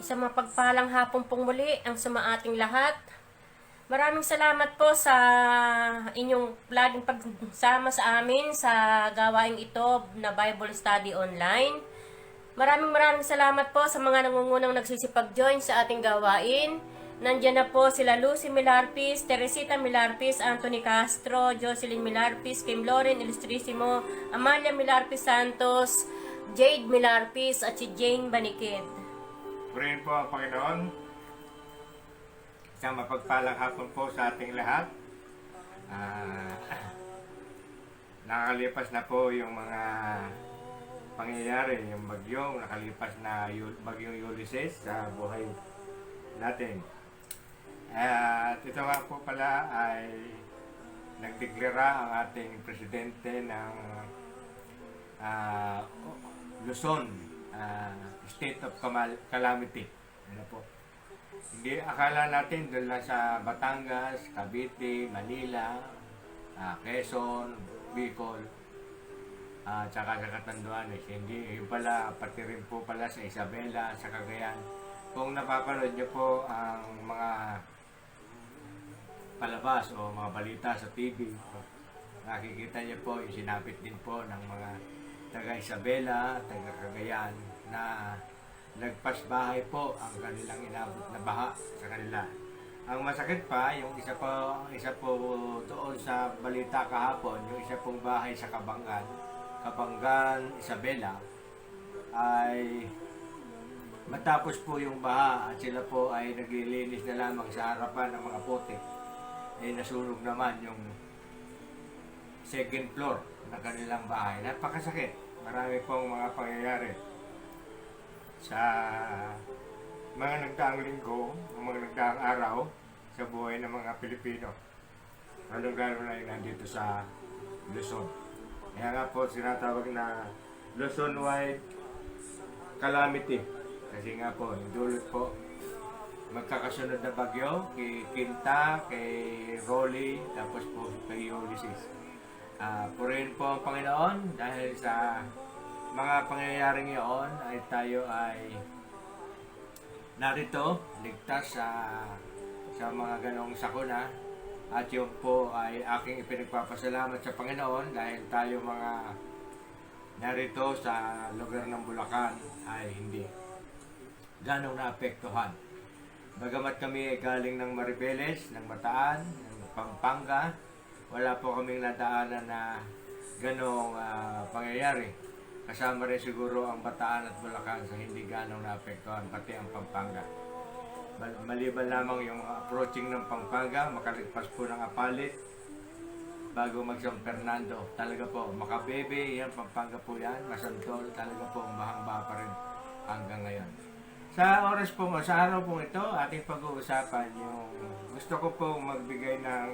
Isang mapagpalang hapon pong muli ang sumaating lahat. Maraming salamat po sa inyong laging pagsama sa amin sa gawaing ito na Bible Study Online. Maraming salamat po sa mga nangungunang nagsisipag-join sa ating gawain. Nandiyan na po sila Lucy Milarpis, Teresita Milarpis, Anthony Castro, Jocelyn Milarpis, Kim Loren Ilustrisimo, Amalia Milarpis Santos, Jade Milarpis at si Jane Banikid. Purihin po ang Panginoon. Isang mapagpalang hapon po sa ating lahat. Nakalipas na po yung mga pangyayari, yung bagyong nakalipas na bagyong Ulysses sa buhay natin. At ito nga po pala ay nagdeklara ang ating presidente ng Luzon, state of calamity. Ano po? Hindi akala natin doon lang sa Batangas, Cavite, Manila, Quezon, Bicol, tsaka sa Catanduanes. Hindi, yun pala, pati rin po pala sa Isabela, sa Cagayan. Kung napapanood niyo po ang mga palabas o mga balita sa TV, nakikita niyo po yung sinapit din po ng mga taga Isabela, taga Cagayan na nagpasbahay po ang kanilang inabot na baha sa kanila. Ang masakit pa, yung isa po doon sa balita kahapon, yung isa pong bahay sa Kabanggan, Isabela, ay matapos po yung baha at sila po ay naglilinis na lamang sa harapan ng mga putik, nasunog naman yung second floor ng kanilang bahay. Napakasakit. Marami pong mga pangyayari sa mga nagdaang linggo, mga nagdaang araw sa buhay ng mga Pilipino. Lalo na yung nandito sa Luzon. Kaya nga po sinatawag na Luzon-wide calamity. Kasi nga po, yung dulot po, magkakasunod na bagyo kay Quinta, kay Rolly, tapos po kay Ulysses. Purihin po ang Panginoon dahil sa mga pangyayaring iyon ay tayo ay narito, ligtas sa mga ganong sakuna. At yun po ay aking ipinagpapasalamat sa Panginoon dahil tayo mga narito sa lugar ng Bulacan ay hindi ganong naapektuhan. Bagamat kami ay galing ng Maribeles, ng Bataan, ng Pampanga, wala po kaming nadaanan na ganong pangyayari. Kasama rin siguro ang Bataan at Bulacan sa hindi ganong naapektuhan, pati ang Pampanga. Maliban lamang yung approaching ng Pampanga, makaligpas po ng Apalit, bago mag San Fernando. Talaga po, Makabebe, yan, Pampanga po yan, Masantol, talaga po, bahang-baha pa rin hanggang ngayon. Sa oras po mo, sa araw po ito, ating pag-uusapan yung gusto ko po magbigay ng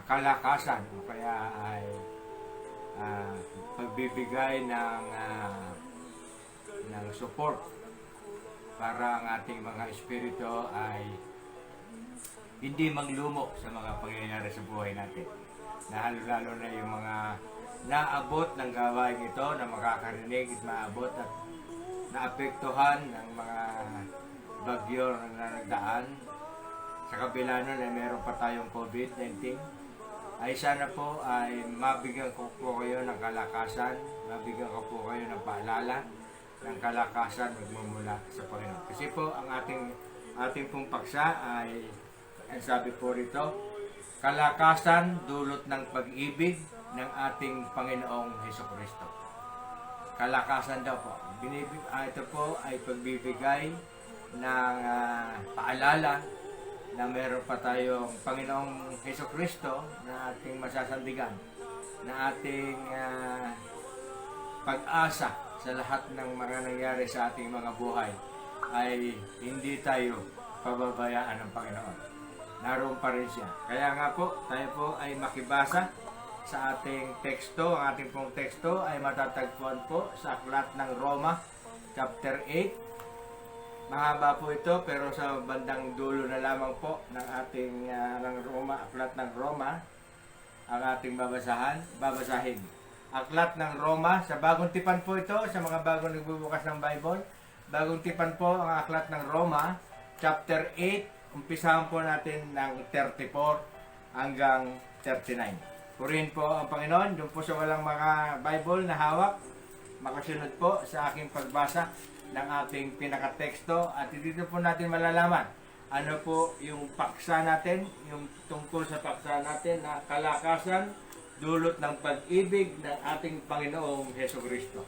kalakasan o kaya ay pagbibigay ng support para ang ating mga espiritu ay hindi manglumo sa mga pangyayari sa buhay natin. Lalo na yung mga naabot ng gawain ito na makakarinig at maabot at naapektuhan ng mga bagyo na nagdaan. Sa kabila nun ay meron pa tayong COVID-19. Ay sana po ay mabigyan ko po kayo ng kalakasan, mabigyan ko po kayo ng paalala ng kalakasan magmumula sa Panginoon. Kasi po ang ating pong paksa ay, ang sabi po rito, kalakasan dulot ng pag-ibig ng ating Panginoong Hesukristo. Kalakasan daw po. Ito po ay pagbibigay ng paalala na meron pa tayong Panginoong Hesukristo na ating masasandigan, na ating pag-asa sa lahat ng mga nangyari sa ating mga buhay ay hindi tayo pababayaan ng Panginoon. Naroon pa rin siya. Kaya nga po, tayo po ay makibasa sa ating teksto. Ang ating pong teksto ay matatagpuan po sa Aklat ng Roma, chapter 8. Mahaba po ito pero sa bandang dulo na lamang po ng ating Aklat ng Roma ang ating babasahin. Aklat ng Roma, sa bagong tipan po ito, sa mga bagong nagbubukas ng Bible, bagong tipan po ang aklat ng Roma, chapter 8, umpisahan po natin ng 34 hanggang 39. Purihin po ang Panginoon, doon po sa walang mga Bible na hawak, makasunod po sa aking pagbasa ng ating pinakateksto at dito po natin malalaman ano po yung paksa natin, yung tungkol sa paksa natin na kalakasan, dulot ng pag-ibig ng ating Panginoong Hesukristo.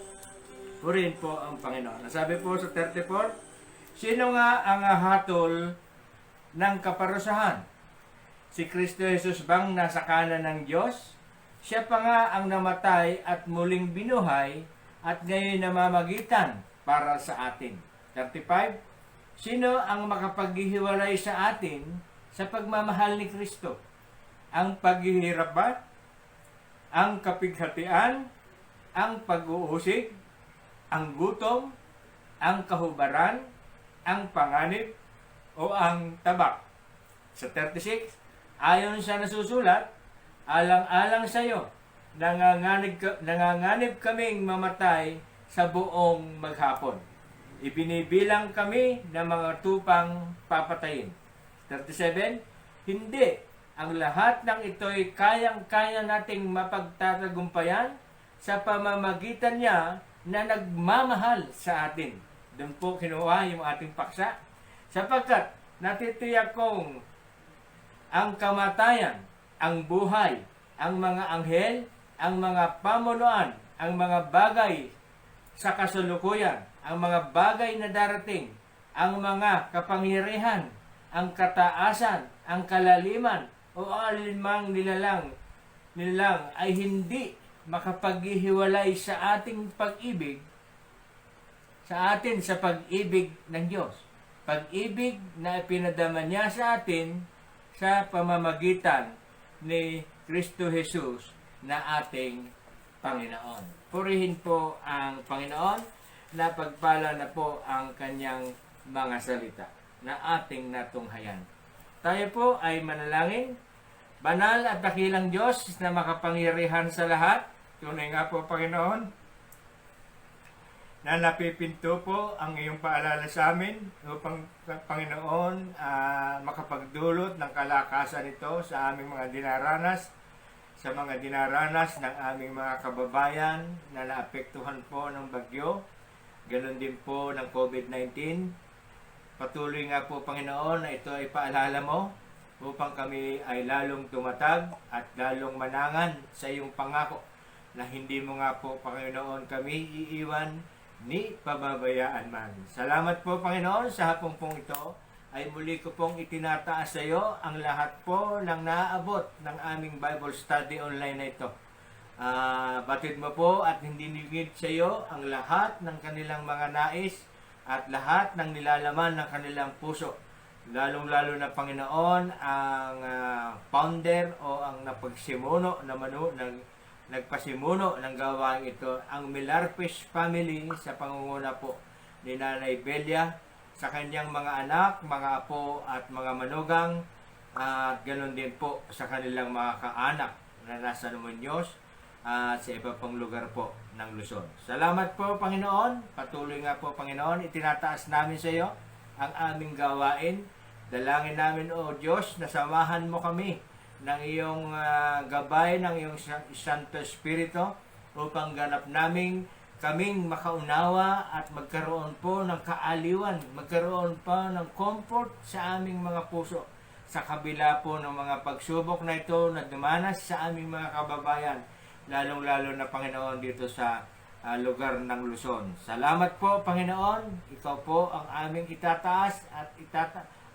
Purihin po ang Panginoon. Nasabi po sa 34, sino nga ang hatol ng kaparusahan? Si Kristo Jesus bang nasa kanan ng Diyos? Siya pa nga ang namatay at muling binuhay at ngayon namamagitan para sa atin. 35, sino ang makapaghihiwalay sa atin sa pagmamahal ni Kristo? Ang paghihirap ba? Ang kapighatian? Ang pag-uusig? Ang gutom? Ang kahubaran? Ang panganib? O ang tabak? Sa 36, ayon sa nasusulat, alang-alang sa iyo, nanganganib kaming mamatay sa buong maghapon. Ibinibilang kami ng mga tupang papatayin. 37, hindi. Ang lahat ng ito'y kayang-kaya nating mapagtatagumpayan sa pamamagitan niya na nagmamahal sa atin. Doon po kinuha yung ating paksa. Sapagkat natitiyak kong ang kamatayan, ang buhay, ang mga anghel, ang mga pamunuan, ang mga bagay sa kasalukuyan, ang mga bagay na darating, ang mga kapangyarihan, ang kataasan, ang kalaliman, o alinmang nilalang ay hindi makapaghihiwalay sa ating pag-ibig, sa atin sa pag-ibig ng Diyos. Pag-ibig na ipinadama niya sa atin sa pamamagitan ni Kristo Jesus na ating Panginoon. Purihin po ang Panginoon na pagpala na po ang kanyang mga salita na ating natunghayan. Tayo po ay manalangin. Banal at dakilang Diyos na makapangyarihan sa lahat, tunay nga po Panginoon, na napipinto po ang iyong paalala sa amin upang Panginoon makapagdulot ng kalakasan ito sa aming mga dinaranas, sa mga dinaranas ng aming mga kababayan na naapektuhan po ng bagyo, ganon din po ng COVID-19. Patuloy nga po Panginoon na ito ay paalala mo upang kami ay lalong tumatag at lalong manangan sa iyong pangako na hindi mo nga po Panginoon kami iiwan ni pababayaan man. Salamat po Panginoon sa hapong pong ito ay muli ko pong itinataas sa iyo ang lahat po ng naaabot ng aming Bible study online na ito. Batid mo po at hindi nilingid sa iyo ang lahat ng kanilang mga nais at lahat ng nilalaman ng kanilang puso. Lalong-lalo na Panginoon ang founder o ang napagsimuno na nagpasimuno ng gawain ito, ang Milarpes family sa pangunguna po ni Nanay Belia, sa kanyang mga anak, mga apo at mga manugang, at ganoon din po sa kanilang mga kaanak na nasa Lumonyos at sa iba pang lugar po ng Luzon. Salamat po Panginoon, patuloy nga po Panginoon, itinataas namin sa iyo ang aming gawain. Dalangin namin o Diyos na samahan mo kami ng iyong gabay, ng iyong Santo Espiritu upang ganap naming kaming makaunawa at magkaroon po ng kaaliwan, magkaroon pa ng comfort sa aming mga puso sa kabila po ng mga pagsubok na ito na dumanas sa aming mga kababayan, lalong-lalo na Panginoon dito sa lugar ng Luzon. Salamat po Panginoon, ikaw po ang aming itataas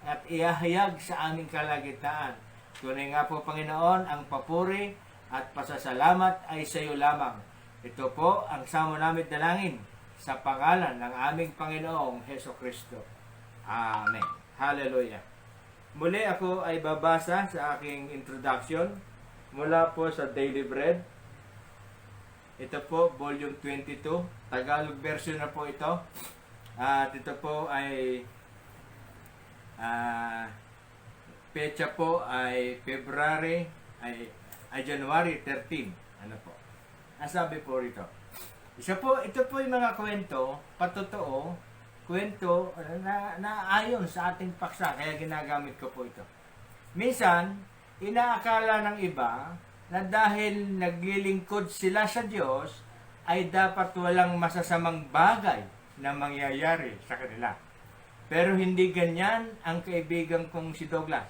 at iahayag sa aming kalagitnaan. Tunay nga po Panginoon, ang papuri at pasasalamat ay sa iyo lamang. Ito po ang samo namin dalangin sa pangalan ng aming Panginoong Hesukristo. Amen. Hallelujah. Muli ako ay babasa sa aking introduction mula po sa Daily Bread. Ito po, volume 22. Tagalog version na po ito. At ito po ay petsa po ay January 13. Ano po? Ang sabi po rito. Ito po yung mga kwento, patotoo, kwento na ayon sa ating paksa, kaya ginagamit ko po ito. Minsan, inaakala ng iba na dahil naglilingkod sila sa Diyos, ay dapat walang masasamang bagay na mangyayari sa kanila. Pero hindi ganyan ang kaibigan kong si Douglas.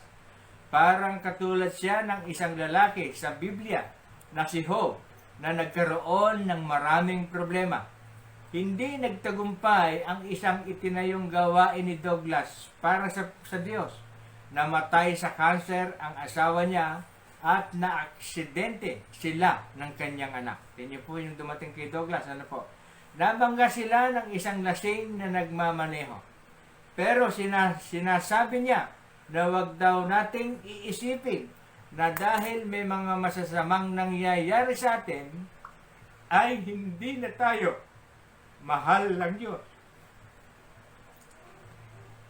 Parang katulad siya ng isang lalaki sa Biblia na si Job na nagkaroon ng maraming problema. Hindi nagtagumpay ang isang itinayong gawain ni Douglas para sa Diyos. Namatay sa kanser ang asawa niya at naaksidente sila ng kanyang anak. Tingnan po yung dumating kay Douglas. Ano po? Nabangga sila ng isang lasing na nagmamaneho. Pero sinasabi niya na wag daw nating iisipin na dahil may mga masasamang nangyayari sa atin, ay hindi na tayo mahal ng Diyos.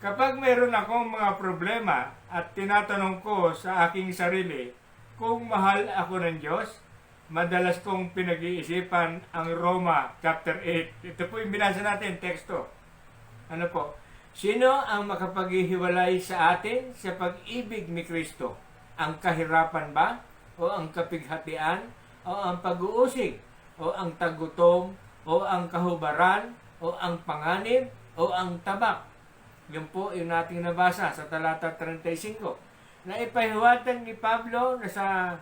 Kapag mayroon akong mga problema at tinatanong ko sa aking sarili kung mahal ako ng Diyos, madalas kong pinag-iisipan ang Roma chapter 8. Ito po yung binasa natin, teksto. Ano po? Sino ang makapaghihiwalay sa atin sa pag-ibig ni Kristo? Ang kahirapan ba? O ang kapighatian? O ang pag-uusig? O ang tagutom? O ang kahubaran? O ang panganib? O ang tabak? Yun po yung nating nabasa sa talata 35. Na ipahiwatag ni Pablo sa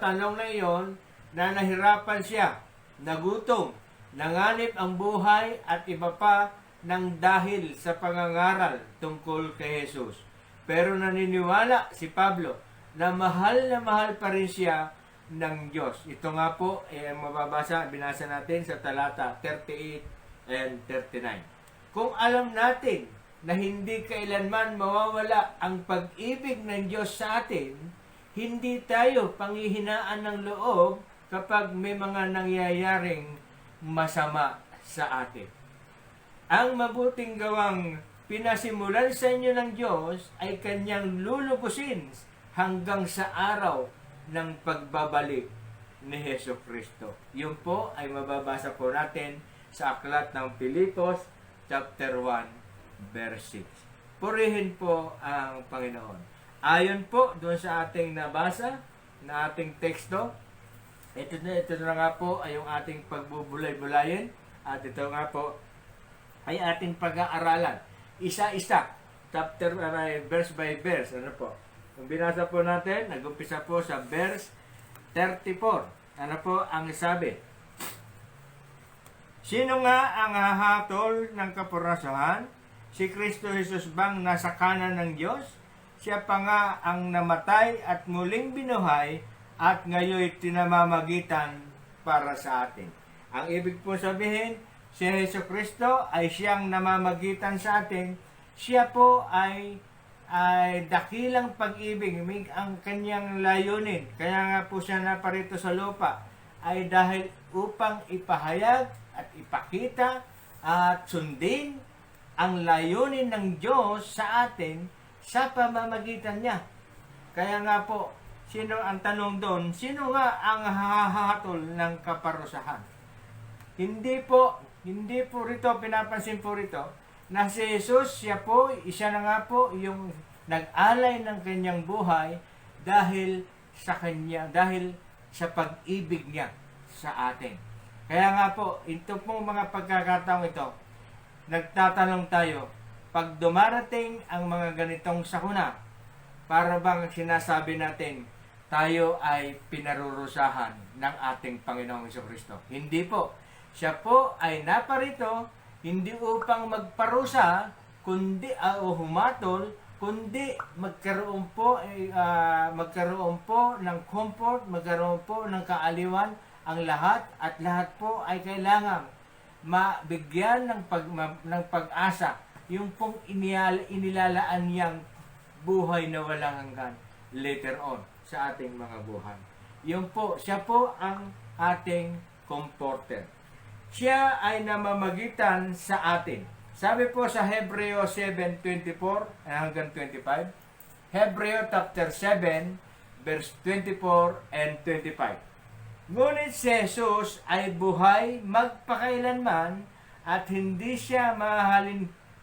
tanong na iyon na nahirapan siya, nagutom, nanganib ang buhay at iba pa ng dahil sa pangangaral tungkol kay Jesus. Pero naniniwala si Pablo na mahal pa rin siya ng Diyos. Ito nga po, binasa natin sa talata 38 and 39. Kung alam natin na hindi kailanman mawawala ang pag-ibig ng Diyos sa atin, hindi tayo panghihinaan ng loob kapag may mga nangyayaring masama sa atin. Ang mabuting gawang pinasimulan sa inyo ng Diyos ay Kanyang lulubusin hanggang sa araw ng pagbabalik ni Hesus Kristo. Yun po ay mababasa po natin sa aklat ng Pilipos chapter 1 verse 6. Purihin po ang Panginoon. Ayon po doon sa ating nabasa na ating teksto, ito na nga po ay yung ating pagbubulay-bulayin at ito nga po ay ating pag-aaralan. Isa-isa, chapter verse by verse. Ano po? Kung binasa po natin, nag-umpisa po sa verse 34. Ano po ang sabi? Sino nga ang hahatol ng kapurasahan? Si Kristo Jesus bang nasa kanan ng Diyos? Siya pa nga ang namatay at muling binuhay at ngayon tinamamagitan para sa atin. Ang ibig po sabihin, si Hesus Kristo ay siyang namamagitan sa atin. Siya po ay dakilang pag-ibig, ang kanyang layunin. Kaya nga po siya naparito sa lupa ay dahil upang ipahayag at ipakita at sundin ang layunin ng Diyos sa atin sa pamamagitan niya. Kaya nga po, sino ang tanong doon, sino nga ang hahatol ng kaparusahan? Hindi po rito, pinapansin po rito, na si Jesus, siya na nga po yung nag-alay ng kanyang buhay dahil sa kanya, dahil sa pag-ibig niya sa atin. Kaya nga po, ito pong mga pagkakataong ito, nagtatanong tayo, pag dumarating ang mga ganitong sakuna, para bang sinasabi natin, tayo ay pinarurusahan ng ating Panginoong Jesucristo? Hindi po. Siya po ay naparito, hindi upang magparusa, kundi o humatol, kundi magkaroon po ng comfort, magkaroon po ng kaaliwan ang lahat, at lahat po ay kailangang mabigyan ng pag-asa yung pong inilalaan niyang buhay na walang hanggan later on sa ating mga buhay. Yun po, siya po ang ating comforter. Siya ay namamagitan sa atin. Sabi po sa Hebreo 7:24 hanggang 25, Hebreo chapter 7 verse 24 and 25. Ngunit si Jesus ay buhay magpakailanman at hindi siya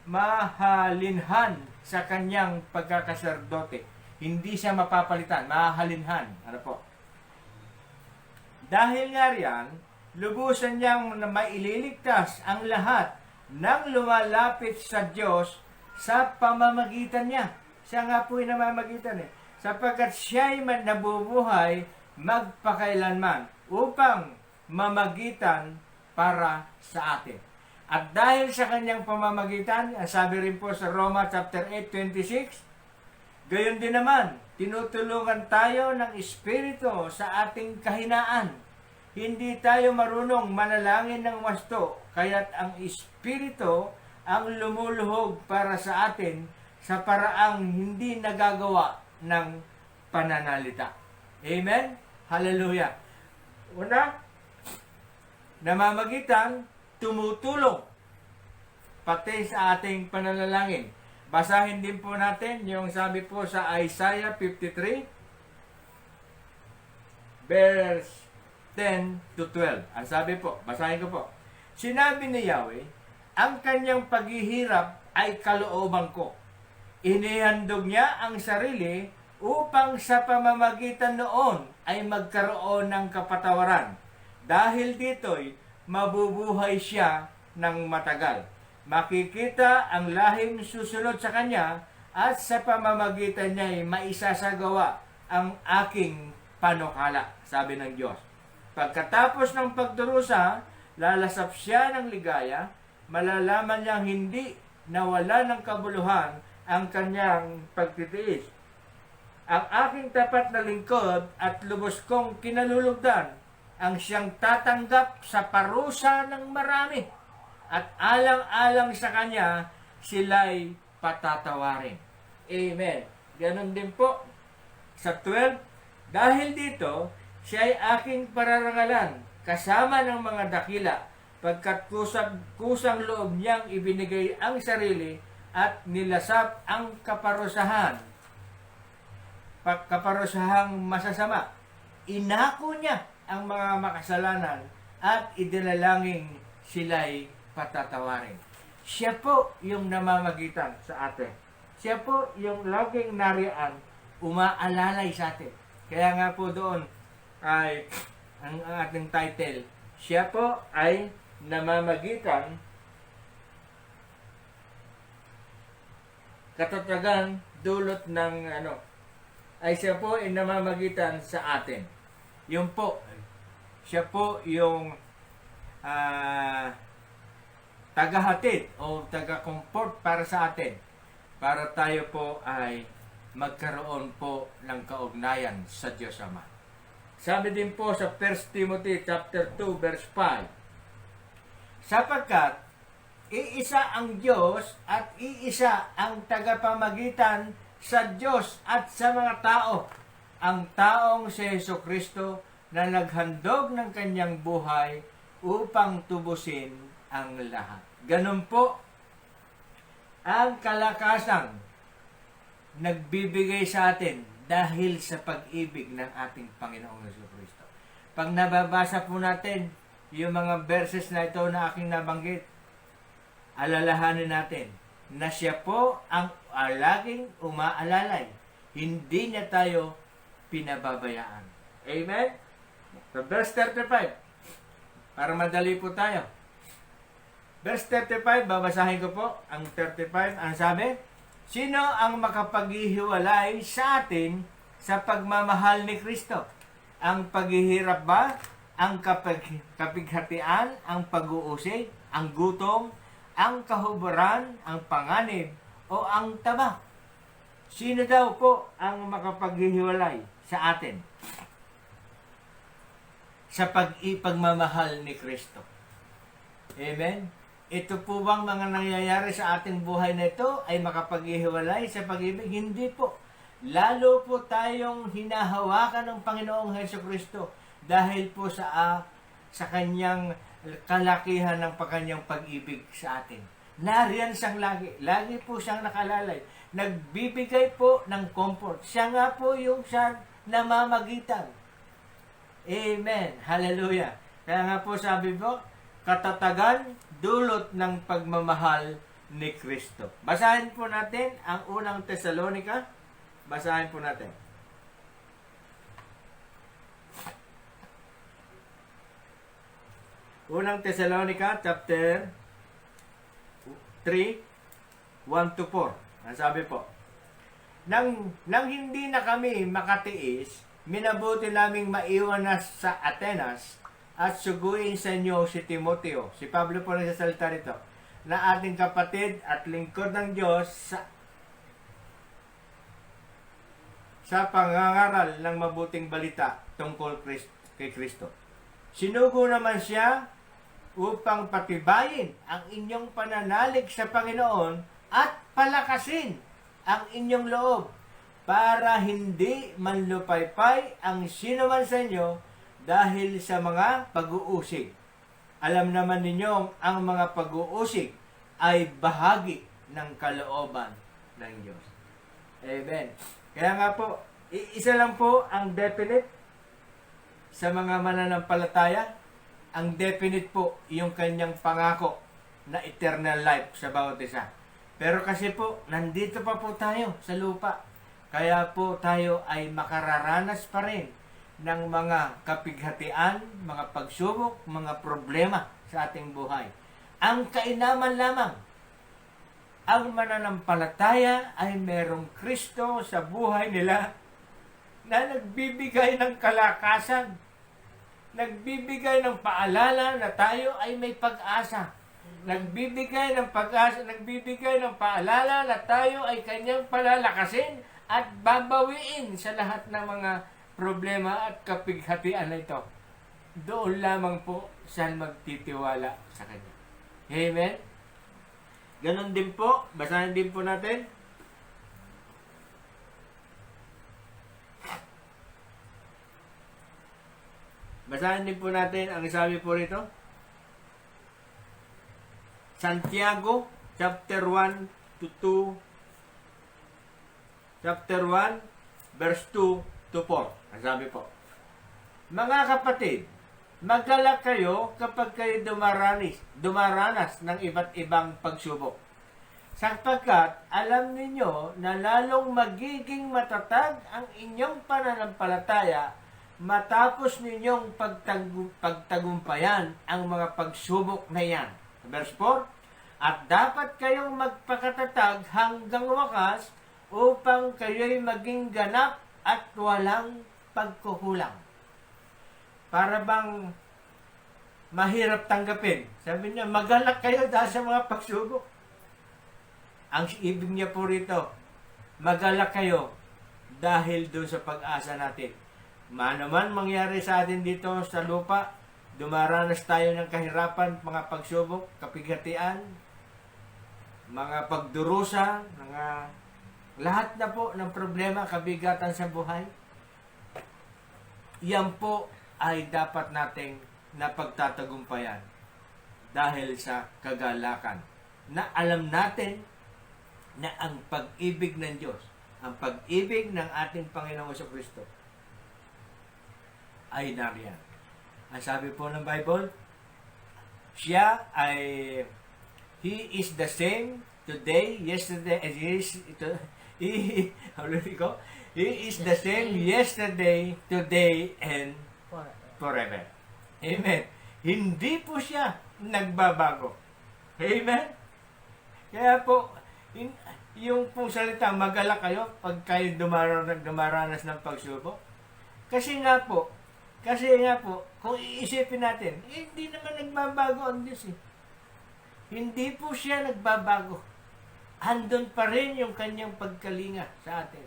mahalinhan sa kanyang pagkakasaserdote. Hindi siya mapapalitan, mahalinhan. Ano po? Dahil nga riyan, lubusan niyang maililigtas ang lahat ng lumalapit sa Diyos sa pamamagitan niya. Siya nga po yung namamagitan sapagkat siya'y nabubuhay magpakailanman upang mamagitan para sa atin. At dahil sa kanyang pamamagitan, sabi rin po sa Roma chapter 8:26, gayon din naman, tinutulungan tayo ng Espiritu sa ating kahinaan. Hindi tayo marunong manalangin ng wasto, kaya't ang Espiritu ang lumuluhog para sa atin sa paraang hindi nagagawa ng pananalita. Amen? Hallelujah. Una, namamagitan, tumutulong pati sa ating pananalangin. Basahin din po natin yung sabi po sa Isaiah 53 verse 10 to 12. Ang sabi po, basahin ko po. Sinabi ni Yahweh, ang kanyang paghihirap ay kalooban ko. Inihandog niya ang sarili upang sa pamamagitan noon ay magkaroon ng kapatawaran. Dahil dito'y mabubuhay siya ng matagal. Makikita ang lahing susunod sa kanya at sa pamamagitan niya ay maisasagawa ang aking panukala, sabi ng Diyos. Pagkatapos ng pagdurusa, lalasap siya ng ligaya, malalaman niyang hindi nawala ng kabuluhan ang kanyang pagtitiis. Ang aking tapat na lingkod at lubos kong kinalulugdan ang siyang tatanggap sa parusa ng marami at alang-alang sa kanya sila'y patatawarin. Amen. Ganon din po sa 12, dahil dito siya ay aking pararangalan kasama ng mga dakila pagkat kusang loob niyang ibinigay ang sarili at nilasap ang kaparusahang masasama. Inako niya ang mga makasalanan at idinalangin sila'y patatawarin. Siya po yung namamagitan sa atin. Siya po yung laging nariyan, umaalalay sa atin. Kaya nga po doon ay ang ating title, siya po ay namamagitan, katatagan, dulot ng ay siya po ay namamagitan sa atin. Yung po, siya po yung tagahatid o taga-comfort para sa atin, para tayo po ay magkaroon po ng kaugnayan sa Diyos Ama. Sabi din po sa 1 Timothy chapter 2 verse 5, sapagkat iisa ang Diyos at iisa ang tagapamagitan sa Diyos at sa mga tao, ang taong si Jesucristo na naghandog ng kanyang buhay upang tubusin ang lahat. Ganun po ang kalakasang nagbibigay sa atin dahil sa pag-ibig ng ating Panginoong Jesucristo. Pag nababasa po natin yung mga verses na ito na aking nabanggit, alalahanin natin na siya po ang laging umaalalay. Hindi niya tayo pinababayaan. Amen? So, verse 35. Para madali po tayo. Verse 35, babasahin ko po ang 35. Ang sabi, sino ang makapaghihiwalay sa atin sa pagmamahal ni Kristo? Ang paghihirap ba? Ang kapighatian? Ang pag-uusig? Ang gutom? Ang kahubaran? Ang panganib? O ang taba? Sino daw po ang makapaghihiwalay sa atin sa pagmamahal ni Kristo? Amen? Ito po bang mga nangyayari sa ating buhay na ito ay makapaghihiwalay sa pag-ibig? Hindi po. Lalo po tayong hinahawakan ng Panginoong Jesucristo dahil po sa kanyang kalakihan ng kanyang pag-ibig sa atin. Nariyan siyang lagi. Lagi po siyang nakalalay. Nagbibigay po ng comfort. Siya nga po yung siya namamagitan. Amen. Hallelujah. Kaya nga po sabi po, katatagan dulot ng pagmamahal ni Kristo. Basahin po natin ang unang Tesalonika. Basahin po natin. Unang Tesalonika, chapter 3, 1-4. Ang sabi po, nang hindi na kami makatiis, minabuti naming maiwan na sa Atenas at suguin sa inyo si Timoteo. Si Pablo po nagsasalita rito, na ating kapatid at lingkod ng Diyos sa pangangaral ng mabuting balita tungkol kay Kristo. Sinugo naman siya upang patibayin ang inyong pananalig sa Panginoon at palakasin ang inyong loob para hindi manlupaypay ang sino man sa inyo dahil sa mga pag-uusig. Alam naman ninyo ang mga pag-uusig ay bahagi ng kalooban ng Diyos. Amen. Kaya nga po, isa lang po ang definite sa mga mananampalataya. Ang definite po yung kanyang pangako na eternal life sa bawat isa. Pero kasi po, nandito pa po tayo sa lupa. Kaya po tayo ay makararanas pa rin ng mga kapighatian, mga pagsubok, mga problema sa ating buhay. Ang kainaman lamang, ang mananampalataya ay merong Kristo sa buhay nila na nagbibigay ng kalakasan, nagbibigay ng paalala na tayo ay may pag-asa. Nagbibigay ng pag-asa, nagbibigay ng paalala na tayo ay kanyang palalakasin at babawiin sa lahat ng mga problema at kapighatian na ito. Doon lamang po siya magtitiwala sa kanya. Amen? Ganon din po, basahin din po natin. Basahin din po natin ang sabi po rito. Santiago, chapter 1 to 2. Chapter 1, verse 2 to 4. Ang sabi po, mga kapatid, magalak kayo kapag kayo dumaranas ng iba't ibang pagsubok. Sapagkat alam ninyo na lalong magiging matatag ang inyong pananampalataya matapos ninyong pagtagumpayan ang mga pagsubok na yan. Verse 4, at dapat kayong magpakatatag hanggang wakas upang kayo'y maging ganap at walang pagkukulang. Para bang mahirap tanggapin. Sabi niya, magalak kayo dahil sa mga pagsubok. Ang ibig niya po rito, magalak kayo dahil doon sa pag-asa natin. Maanaman mangyari sa atin dito sa lupa, dumaranas tayo ng kahirapan, mga pagsubok, kapighatian, mga pagdurusa, mga lahat na po ng problema, kabigatan sa buhay. Yan po ay dapat nating napagtatagumpayan dahil sa kagalakan na alam natin na ang pag-ibig ng Diyos, ang pag-ibig ng ating Panginoong Jesucristo ay nariyan. Ang sabi po ng Bible, siya ay He is the same today, yesterday, and He is the same yesterday, today, and forever. Amen. Hindi po siya nagbabago. Amen. Kaya po, yung pong salita, magalak kayo pag kayo dumaranas ng pagsubok. Kasi nga po, kung iisipin natin, hindi naman nagbabago ang Diyos eh. Hindi po siya nagbabago. Andun pa rin yung kanyang pagkalinga sa atin.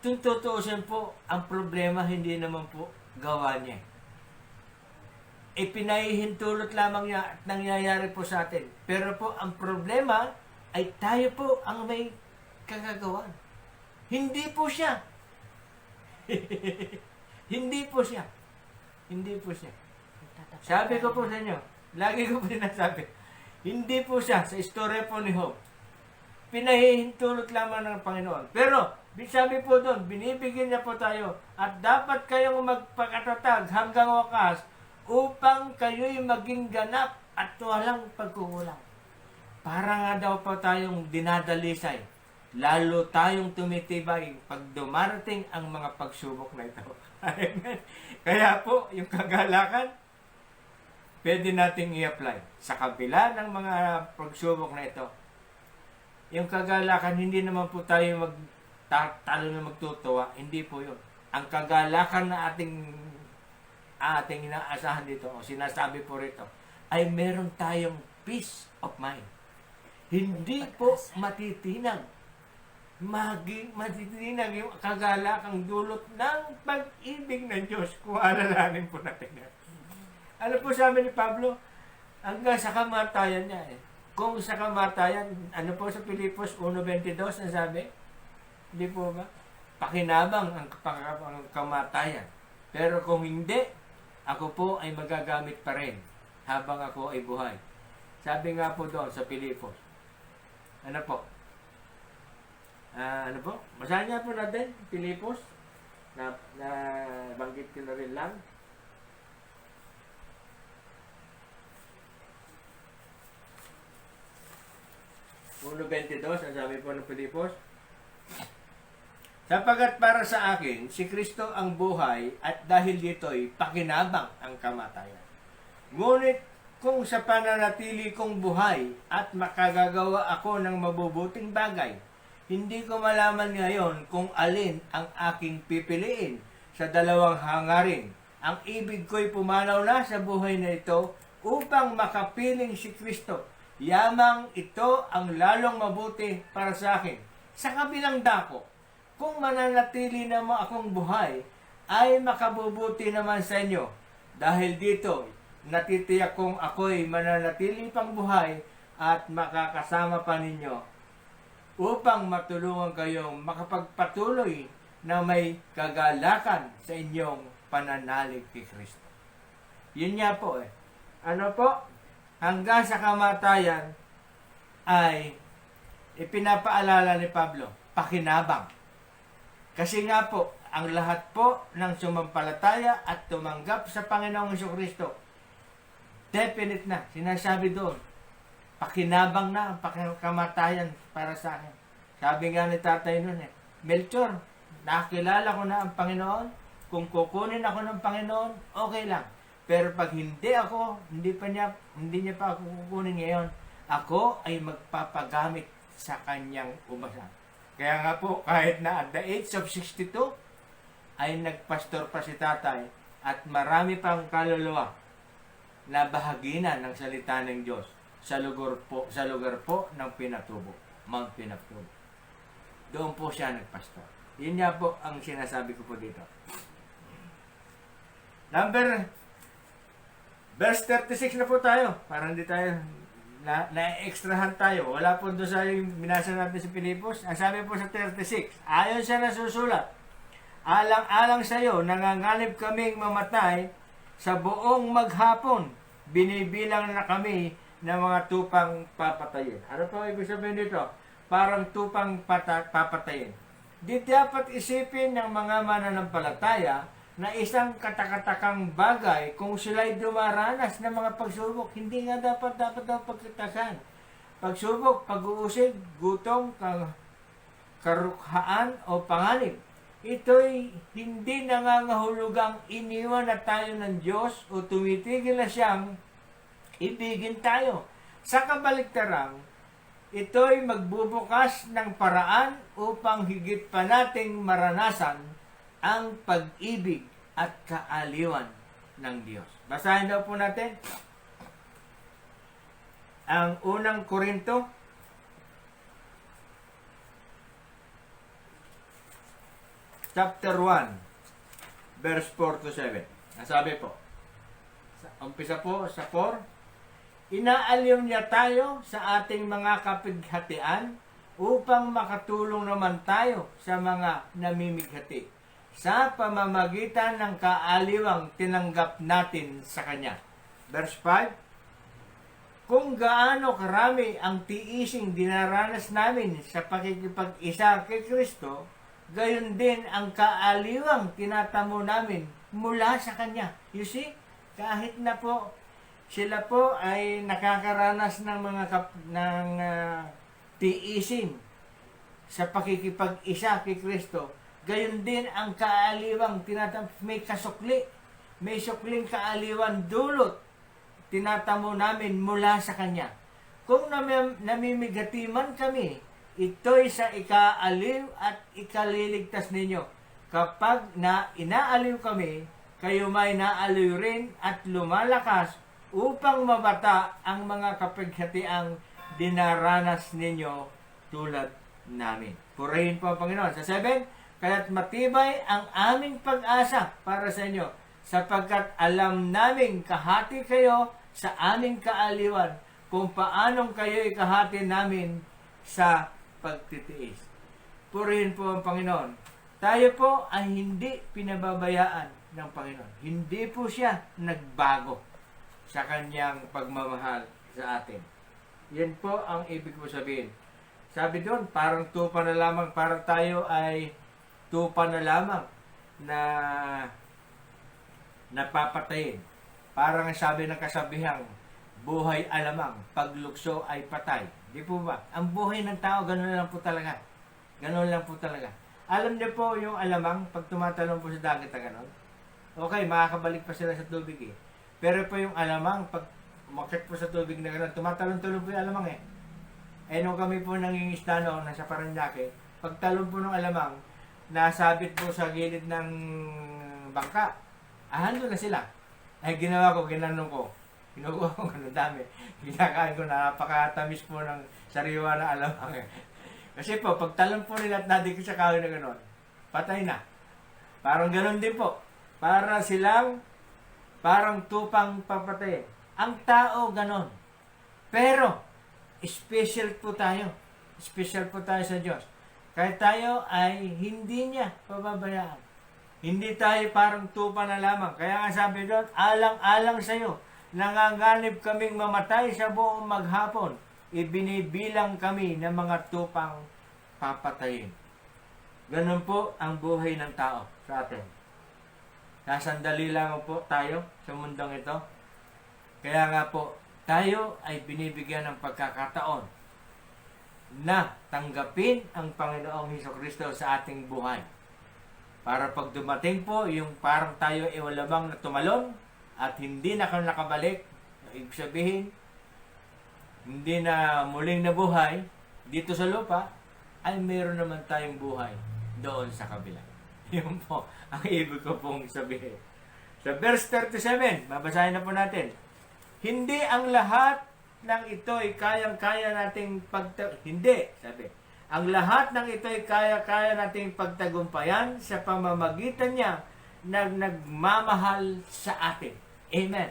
Kung tutuusin po, ang problema hindi naman po gawa niya. Ipinahihintulot lamang niya at nangyayari po sa atin. Pero po, ang problema ay tayo po ang may kagagawan. Hindi po siya. Hindi po siya. Hindi po siya. Sabi ko po sa inyo, lagi ko po sinasabi, hindi po siya sa istorya po ni Job. Pinahihintulot lamang ng Panginoon. Pero, sabi po doon, binibigyan niya po tayo at dapat kayong magpakatatag hanggang wakas upang kayo'y maging ganap at walang pagkukulang. Para nga daw po tayong dinadalisay, lalo tayong tumitibay pag dumarating ang mga pagsubok na ito. Amen. Kaya po, yung kagalakan, pwede nating i-apply sa kabila ng mga pagsubok na ito. Yung kagalakan, hindi naman po tayo talo na magtutuwa. Hindi po yun. Ang kagalakan na ating inaasahan dito, o sinasabi po rito, ay meron tayong peace of mind. Hindi po matitinag. Matitinag yung kagalakang dulot ng pag-ibig ng Diyos. Kung alalahanin po natin yan. Ano po sabi ni Pablo? Hanggang sa kamatayan niya eh. Kung sa kamatayan, ano po sa Pilipos 1.22 ang sabi? Hindi po ba? Pakinabang ang kamatayan. Pero kung hindi, ako po ay magagamit pa rin habang ako ay buhay. Sabi nga po doon sa Pilipos. Ano po? Ano po? Basahin nga po natin, Pilipos. Na banggit ko na rin lang. Uno 22, ang sabi po ng Pilipos. Sapagat para sa akin, si Kristo ang buhay at dahil dito'y pakinabang ang kamatayan. Ngunit kung sa pananatili kong buhay at makagagawa ako ng mabubuting bagay, hindi ko malaman ngayon kung alin ang aking pipiliin sa dalawang hangarin. Ang ibig ko'y pumanaw na sa buhay na ito upang makapiling si Kristo. Yamang ito ang lalong mabuti para sa akin. Sa kabilang dako, kung mananatili naman akong buhay, ay makabubuti naman sa inyo. Dahil dito, natitiyak kong ako'y mananatili pang buhay at makakasama pa ninyo upang matulungan kayong makapagpatuloy na may kagalakan sa inyong pananalig kay Kristo. Yun nga po eh. Ano po? Hanggang sa kamatayan ay ipinapaalala ni Pablo, pakinabang. Kasi nga po, ang lahat po ng sumampalataya at tumanggap sa Panginoong Jesucristo, definite na, sinasabi doon, pakinabang na ang kamatayan para sa akin. Sabi nga ni tatay noon Melchor, nakilala ko na ang Panginoon, kung kukunin ako ng Panginoon, okay lang. Pero pag hindi niya pa ako kukunin ngayon, ako ay magpapagamit sa kanyang umasan. Kaya nga po, kahit na at the age of 62, ay nagpastor pa si tatay at marami pang kaluluwa na bahaginan ng salita ng Diyos sa lugar po ng Pinatubo, Mount Pinatubo. Doon po siya nagpastor. Yun nga po ang sinasabi ko po dito. Verse 36 na po tayo. Parang hindi tayo na-extrahan tayo. Wala po doon sa binasa natin sa Pilipos. Ang sabi po sa 36, ayon siya nasusulat, alang-alang sa iyo, nanganganib kaming mamatay sa buong maghapon. Binibilang na kami ng mga tupang papatayin. Ano po ibig sabihin dito? Parang tupang papatayin. Di dapat isipin ng mga mananampalataya na isang katakatakang bagay kung sila'y dumaranas ng mga pagsubok. Hindi nga dapat daw pagkatasan. Pagsubok, pag-uusig, gutom, karukhaan o panganib. Ito'y hindi nangangahulugang iniwan na tayo ng Diyos o tumitigil na siyang ibigin tayo. Sa kabaliktaran, ito'y magbubukas ng paraan upang higit pa nating maranasan ang pag-ibig at kaaliwan ng Diyos. Basahin daw po natin ang unang Korinto chapter 1 verse 4 to 7. Nasabi po, umpisa po sa 4, inaaliw niya tayo sa ating mga kapighatian upang makatulong naman tayo sa mga namimighati sa pamamagitan ng kaaliwang tinanggap natin sa Kanya. Verse 5, kung gaano karami ang tiising dinaranas namin sa pakikipag-isa kay Kristo, gayon din ang kaaliwang tinatamo namin mula sa Kanya. You see, kahit na po sila po ay nakakaranas ng mga tiisin sa pakikipag-isa kay Kristo, gayon din ang kaaliwang may kasukli, may sukling kaaliwan dulot tinatamo namin mula sa Kanya. Kung namimigati man kami, ito'y sa ikaaliw at ikaliligtas ninyo. Kapag inaaliw kami, kayo may naaliw rin at lumalakas upang mabata ang mga kapighatiang dinaranas ninyo tulad namin. Purihin po ang Panginoon. Sa 7, kaya't matibay ang aming pag-asa para sa inyo, sapagkat alam naming kahati kayo sa aming kaaliwan, kung paanong kayo ikahati namin sa pagtitiis. Purihin po ang Panginoon. Tayo po ay hindi pinababayaan ng Panginoon. Hindi po siya nagbago sa kanyang pagmamahal sa atin. Yan po ang ibig ko sabihin. Sabi doon, parang tupa na lamang, parang tayo ay tupa na lamang na napapatayin. Parang sabi ng kasabihang, buhay alamang, paglukso ay patay. Di po ba? Ang buhay ng tao, gano'n lang po talaga. Gano'n lang po talaga. Alam niyo po yung alamang, pag tumatalon po sa dagat na gano'n, okay, makakabalik pa sila sa tubig eh. Pero po yung alamang, pag umakyat po sa tubig na gano'n, tumatalon-talon po yung alamang eh. Eh nung kami po nangingisda noon, nasa Paranaque, pagtalon po ng alamang, nasabit po sa gilid ng bangka. Doon na sila. Ay ginawa ko, ginanong ko. Ginukuha ko ng dami. Kinakain ko, napakatamis po ng sariwa na alamang eh. Kasi po, pag talon po nila at nadikit sa kahoy na gano'n, patay na. Parang gano'n din po. Para silang, parang tupang papatay. Ang tao gano'n. Pero, special po tayo. Special po tayo sa Diyos. Kahit tayo ay hindi niya pababayaan. Hindi tayo parang tupa na lamang. Kaya nga sabi doon, alang-alang sa'yo, nanganganib kaming mamatay sa buong maghapon. Ibinibilang kami ng mga tupang papatayin. Ganun po ang buhay ng tao sa atin. Nasandali lang po tayo sa mundong ito. Kaya nga po, tayo ay binibigyan ng pagkakataon na tanggapin ang Panginoong Hesukristo sa ating buhay. Para pag dumating po, yung parang tayo ay walamang na tumalon at hindi na kami nakabalik, ibig sabihin, hindi na muling nabuhay dito sa lupa, ay meron naman tayong buhay doon sa kabila. Yun po ang ibig ko pong sabihin. Sa verse 37, babasahin na po natin. Hindi ang lahat ng ito ay kayang-kaya nating Hindi, sabi. Ang lahat ng ito ay kaya-kaya nating pagtagumpayan sa pamamagitan niya na nagmamahal sa atin. Amen.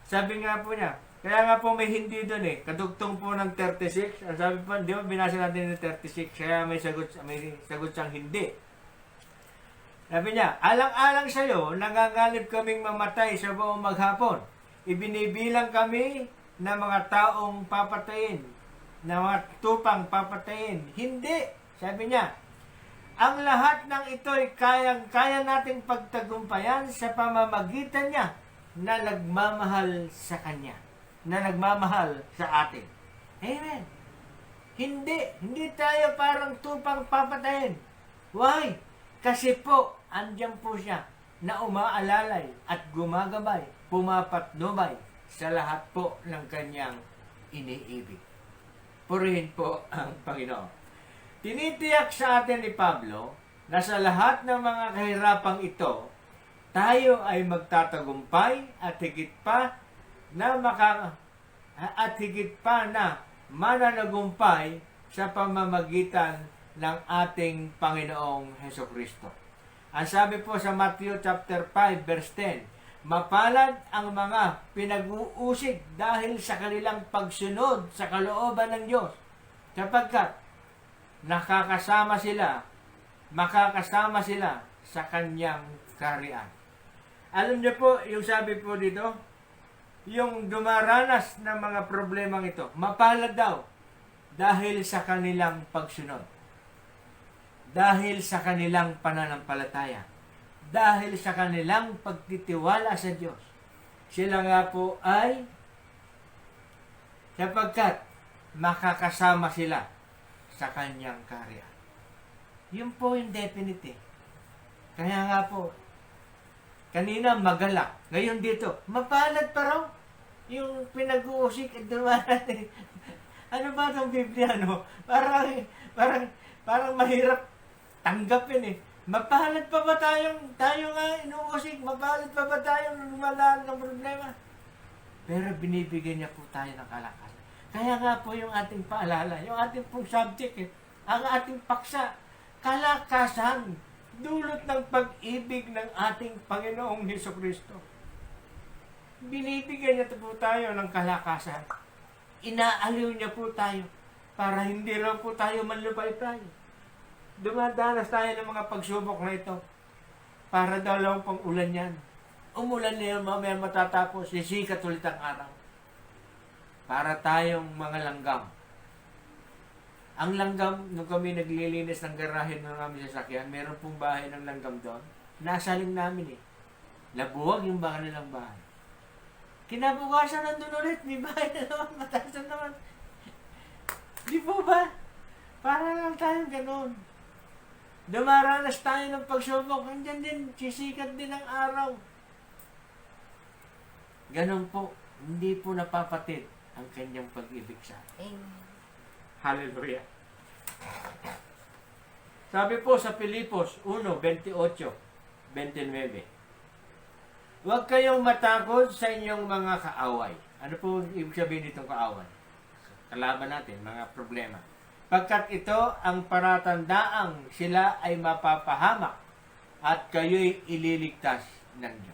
Sabi nga po niya, kaya nga po may hindi doon eh. Kadugtong po ng 36. Ang sabi po, di ba binasa natin ng 36, kaya may sagot siyang hindi. Sabi niya, alang-alang sa'yo, nanganganib kaming mamatay sa buong maghapon. Ibinibilang kami na mga taong papatayin, na mga tupang papatayin. Hindi. Sabi niya, ang lahat ng ito ay kaya nating pagtagumpayan sa pamamagitan niya na nagmamahal sa Kanya, na nagmamahal sa atin. Amen. Hindi tayo parang tupang papatayin. Why? Kasi po, andyan po siya na umaalalay at gumagabay, pumapatnubay sa lahat po ng Kanyang iniibig. Purihin po ang Panginoon. Tinitiyak sa atin ni Pablo na sa lahat ng mga kahirapang ito, tayo ay magtatagumpay at higit pa na mananagumpay sa pamamagitan ng ating Panginoong Hesukristo. Ang sabi po sa Matthew chapter 5 verse 10, mapalad ang mga pinag-uusig dahil sa kanilang pagsunod sa kalooban ng Diyos, sapagkat makakasama sila sa Kanyang kaharian. Alam niyo po, yung sabi po dito, yung dumaranas ng mga problemang ito, mapalad daw dahil sa kanilang pagsunod. Dahil sa kanilang pananampalataya. dahil sa kanilang pagtitiwala sa Diyos. Sila nga po ay sapagkat makakasama sila sa kanyang kaharian. Yun po yung definite. Kaya nga po, kanina magalak, ngayon dito, mapalad pa raw yung pinag-uusik at dumaan. Ano ba itong Biblia, no? Parang mahirap tanggapin eh. Mapalad pa ba tayo nga inuusik? Mapalad pa ba tayong lumalaan ng problema? Pero binibigyan niya po tayo ng kalakasan. Kaya nga po yung ating paalala, yung ating pong subject ang ating paksa, kalakasan, dulot ng pag-ibig ng ating Panginoong Hesukristo. Binibigyan niya po tayo ng kalakasan. Inaaliw niya po tayo para hindi raw po tayo manlupay-pay. Dumadanas tayo ng mga pagsubok na ito para daw lang pang ulan yan. Umulan na yan, mamaya matatapos, sisikat ulit ang araw. Para tayong mga langgam. Ang langgam, nung kami naglilinis ng garahe ng aming sasakyan, meron pong bahay ng langgam doon. Nasaling namin eh. Labuwag yung kanilang bahay. Kinabukasan nandun ulit, may bahay na naman, mataas na naman. Di po ba? Para lang tayong ganun. Dumaranas tayo ng pagsubok, andyan din, sisikat din ang araw. Ganun po, hindi po napapatid ang kanyang pag-ibig sa atin. Amen. Hallelujah. Sabi po sa Filipos 1:28-29, huwag kayong matakot sa inyong mga kaaway. Ano po ibig sabihin nitong kaaway? Kalaban natin, mga problema. Pagkat ito ang paratandaang sila ay mapapahamak at kayo'y ililigtas ng Diyos.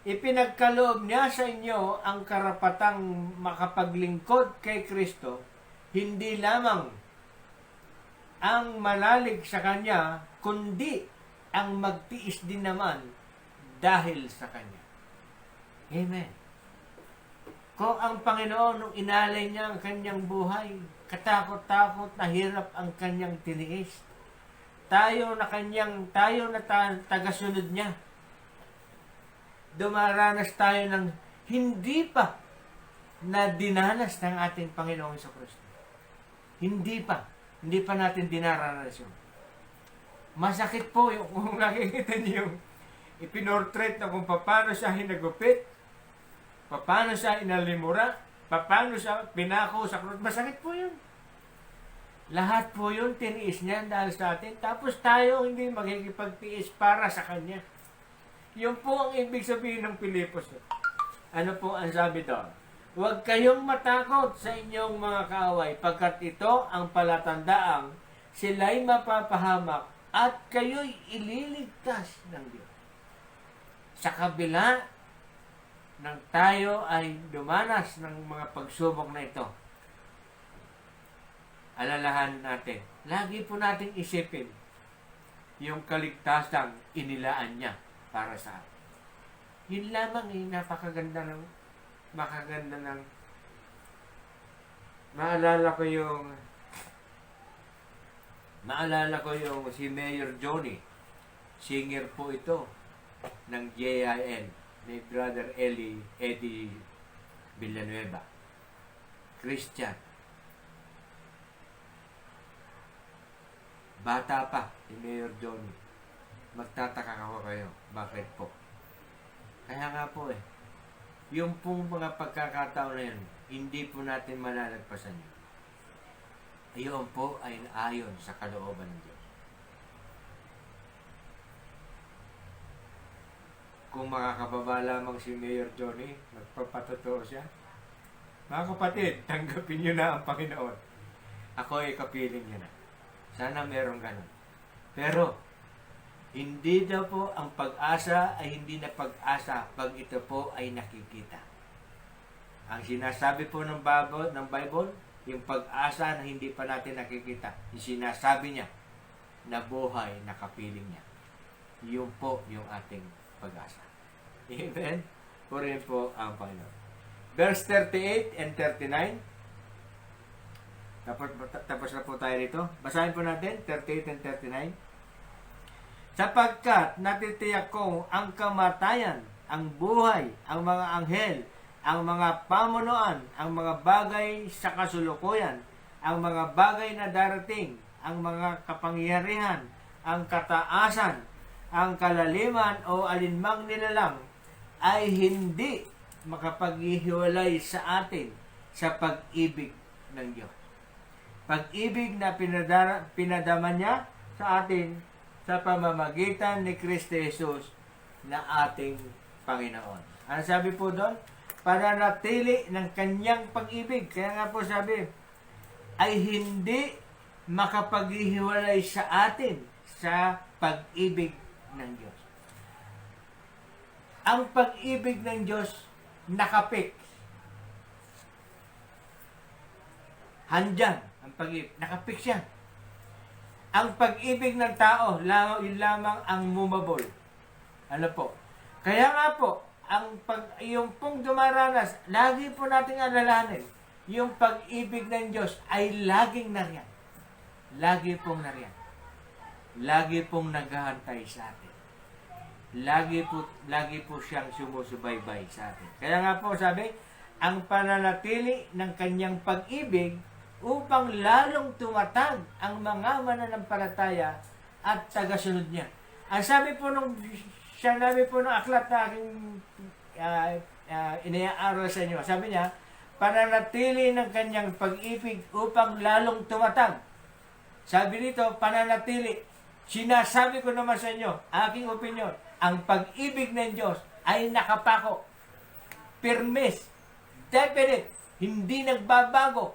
Ipinagkaloob niya sa inyo ang karapatang makapaglingkod kay Kristo, hindi lamang ang manalig sa Kanya, kundi ang magtiis din naman dahil sa Kanya. Amen. Kung ang Panginoon nung inalay niya ang kanyang buhay, katakot-takot na hirap ang kanyang tiniis. Tayo na tagasunod niya. Dumaranas tayo ng hindi pa na dinanas ng ating Panginoong Kristo. Hindi pa natin dinaranas yun. Masakit po yung kung nakikita niyo yung ipinortrait na kung paano siya hinagupit, paano siya inalimura, paano siya pinako sa krus. Masakit po yun. Lahat po yun, tiniis niya dahil sa atin. Tapos tayo hindi magkikipagtiis para sa Kanya. Yun po ang ibig sabihin ng Pilipos. Ano po ang sabi doon? Huwag kayong matakot sa inyong mga kaaway, pagkat ito ang palatandaang sila'y mapapahamak at kayo'y ililigtas ng Diyos. Sa kabila nang tayo ay dumanas ng mga pagsubok na ito, alalahan natin, lagi po natin isipin yung kaligtasang inilaan niya para sa atin. Yun lamang napakaganda ng maalala ko yung si Mayor Johnny, singer po ito ng JIN ni Brother Eddie Villanueva, Christian. Bata pa si Mayor Johnny. Magtataka ko kayo, bakit po? Kaya nga po yung pong mga pagkakataon na yun, hindi po natin malalagpasan yun. Ayun po ay ayon sa kalooban ng Diyos. Kung makakababa lamang si Mayor Johnny, magpapatotoo siya. Mga kapatid, tanggapin niyo na ang Panginoon. Ako ay kapiling niyo na. Sana merong ganun. Pero, hindi daw po ang pag-asa ay hindi na pag-asa pag ito po ay nakikita. Ang sinasabi po ng Bible, yung pag-asa na hindi pa natin nakikita, yung sinasabi niya na buhay na kapiling niya. Yun po yung ating pag-asa. Amen? Purihin po ang Panginoon. Verse 38 and 39. Tapos na po tayo rito. Basahin po natin, 38 and 39. sapagkat natitiyak kong ang kamatayan, ang buhay, ang mga anghel, ang mga pamunuan, ang mga bagay sa kasulukuyan, ang mga bagay na darating, ang mga kapangyarihan, ang kataasan, ang kalaliman o alinmang nilalang ay hindi makapaghihiwalay sa atin sa pag-ibig ng Diyos. Pag-ibig na pinadama niya sa atin sa pamamagitan ni Kristo Jesus na ating Panginoon. Ano sabi po doon? Pananatili ng kanyang pag-ibig. Kaya nga po sabi, ay hindi makapaghihiwalay sa atin sa pag-ibig ng Diyos. Ang pag-ibig ng Diyos nakapik. Handyan ang pag-ibig. Nakapik siya. Ang pag-ibig ng tao, yun lamang ang mumabol. Ano po? Kaya nga po, yung pong dumaranas, lagi po nating alalahanin, yung pag-ibig ng Diyos ay laging nariyan. Lagi pong nariyan. Lagi pong naghahantay sa atin. Lagi po siyang sumusubaybay sa atin. Kaya nga po sabi, ang pananatili ng kanyang pag-ibig upang lalong tumatag ang mga mananampalataya at tagasunod niya. Ang sabi po siya namin po ng aklat na aking inaaral sa inyo, sabi niya, pananatili ng kanyang pag-ibig upang lalong tumatag. Sabi nito, pananatili. Sinasabi ko naman sa inyo, aking opinion, ang pag-ibig ng Diyos ay nakapako. Permis. Definite. Hindi nagbabago.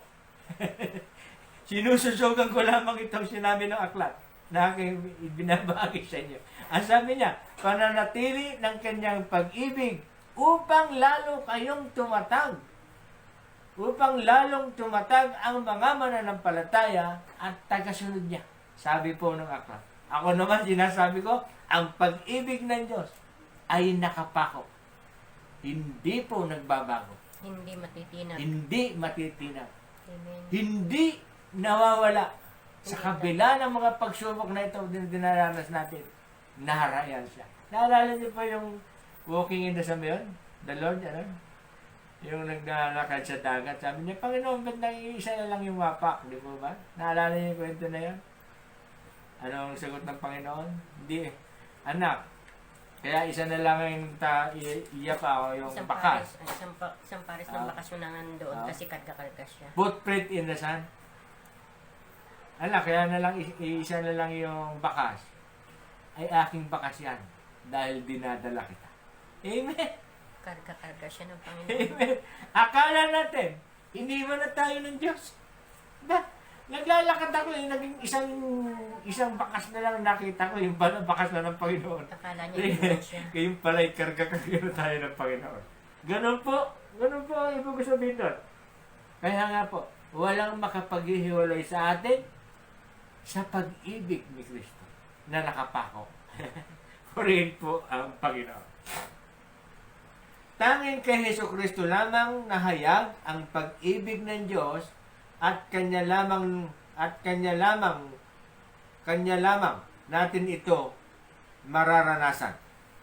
Sinususugan ko lamang itong sinabi ng aklat na aking binabagi sa inyo. Ang sabi niya, pananatili ng kanyang pag-ibig upang lalo kayong tumatag. Upang lalong tumatag ang mga mananampalataya at tagasunod niya. Sabi po ng aklat. Ako naman sinasabi ko, ang pag-ibig ng Diyos ay nakapako. Hindi po nagbabago. Hindi matitinag. Hindi matitinag. Amen. Hindi nawawala. Sa kabila ng mga pagsubok na ito dinaranas natin, naharayan siya. Naalala niyo po yung walking in the sun yun? The Lord, ano? Yung naglalakad sa dagat. Sabi niya, Panginoon, ba't nang isa na lang yung wapak? Di po ba? Naalala niyo yung kwento na yun? Ano ang sagot ng Panginoon? Hindi. Anak, kaya isa na lang yung iya pa ako, yung Isang bakas. isang pares ng bakas yung nandoon kasi karga-karga siya. Footprint in the sand. Anak, kaya na lang, isa na lang yung bakas. Ay aking bakas yan. Dahil dinadala kita. Amen. Karga-karga siya ng Panginoon. Amen. Akala natin, hindi man na tayo ng Diyos. Naglalakad ako, naging isang bakas na lang nakita ko, yung pala bakas na ng Panginoon. Akala niya hindi siya. Kayong pala, karga-karga na tayo ng Panginoon. Ganun po ang ibig sabihin doon. Kaya nga po, walang makapaghihiwalay sa atin sa pag-ibig ni Kristo na nakapako. Purihin po ang Panginoon. Tanging kay Hesus Kristo lamang nahayag ang pag-ibig ng Diyos at kanya lamang natin ito mararanasan.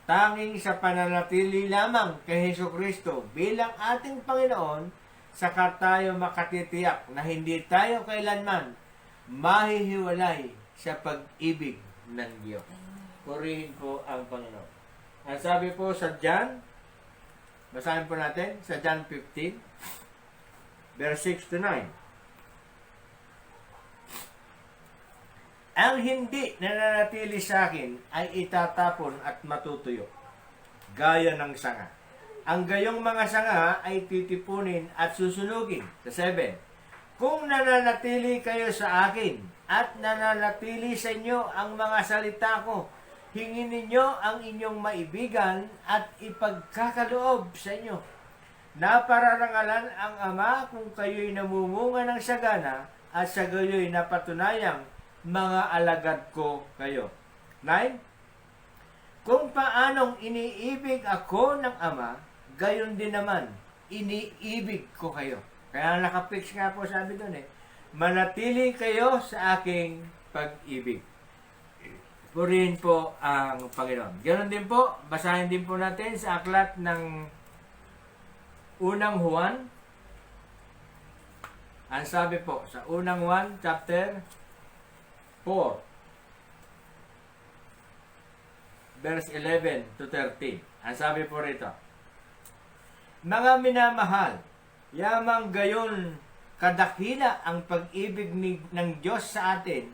Tanging sa pananatili lamang kay Hesus Kristo bilang ating Panginoon, saka tayo makatitiyak na hindi tayo kailanman mahihiwalay sa pag-ibig ng Diyos. Purihin po ang Panginoon. Ang sabi po sa John, basahin po natin sa John 15, verse 6 to 9. Ang hindi nananatili sa akin ay itatapon at matutuyo, gaya ng sanga. Ang gayong mga sanga ay titipunin at susunugin. Sa 7, kung nananatili kayo sa akin at nananatili sa inyo ang mga salita ko, hingin ninyo ang inyong maibigan at ipagkakaloob sa inyo. Napararangalan ang Ama kung kayo'y namumunga ng sagana at sa gayo'y napatunayang mga alagad ko kayo. 9. Kung paanong iniibig ako ng Ama, gayon din naman, iniibig ko kayo. Kaya nakapix nga po sabi doon manatili kayo sa aking pag-ibig. Purihin po ang Panginoon. Ganon din po, basahin din po natin sa aklat ng unang Juan. Ang sabi po, sa unang Juan, chapter 4, verse 11 to 13. Ang sabi po rito, mga minamahal, yamang gayon kadakila ang pag-ibig ng Diyos sa atin,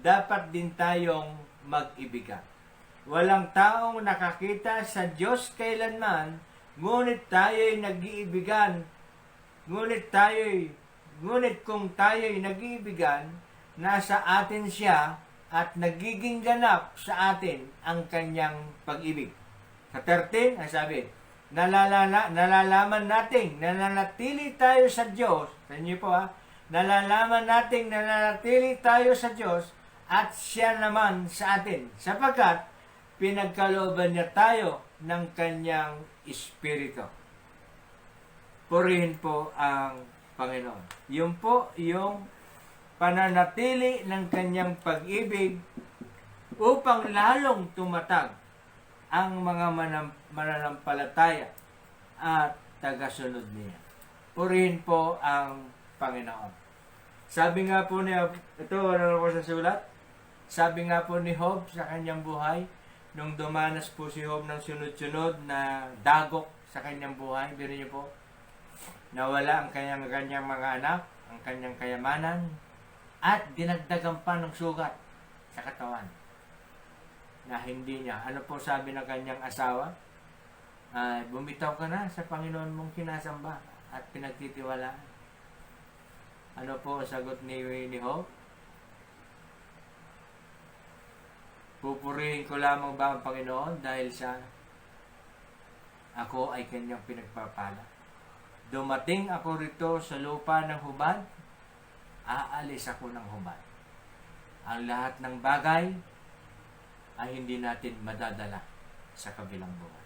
dapat din tayong mag-ibigan. Walang taong nakakita sa Diyos kailanman, ngunit tayo'y nag-iibigan. Ngunit kung tayo'y nag-iibigan, nasa atin siya at nagiging ganap sa atin ang kanyang pag-ibig. Sa 13, ang sabi, nalalaman nating nananatili tayo sa Diyos. Sa inyo po nalalaman nating nananatili tayo sa Diyos at siya naman sa atin, sapagkat pinagkalooban niya tayo ng kanyang Espiritu. Purihin po ang Panginoon. Yun po yung pananatili ng kanyang pag-ibig upang lalong tumatag ang mga mananampalataya at tagasunod niya. Purihin po ang Panginoon. Sabi nga po niya, ito ano ko sa sulat, sabi nga po ni Job sa kanyang buhay, nung dumanas po si Job ng sunod-sunod na dagok sa kanyang buhay, biro niyo po, nawala ang kanyang mga anak, ang kanyang kayamanan, at dinagdagan pa ng sugat sa katawan na hindi niya. Ano po sabi ng kanyang asawa? Bumitaw ka na sa Panginoon mong kinasamba at pinagtitiwalaan. Ano po ang sagot ni Job? Pupurihin ko lamang ba ang Panginoon dahil sa ako ay kanyang pinagpapala. Dumating ako rito sa lupa ng hubad, aalis ako ng hubad. Ang lahat ng bagay ay hindi natin madadala sa kabilang buhay.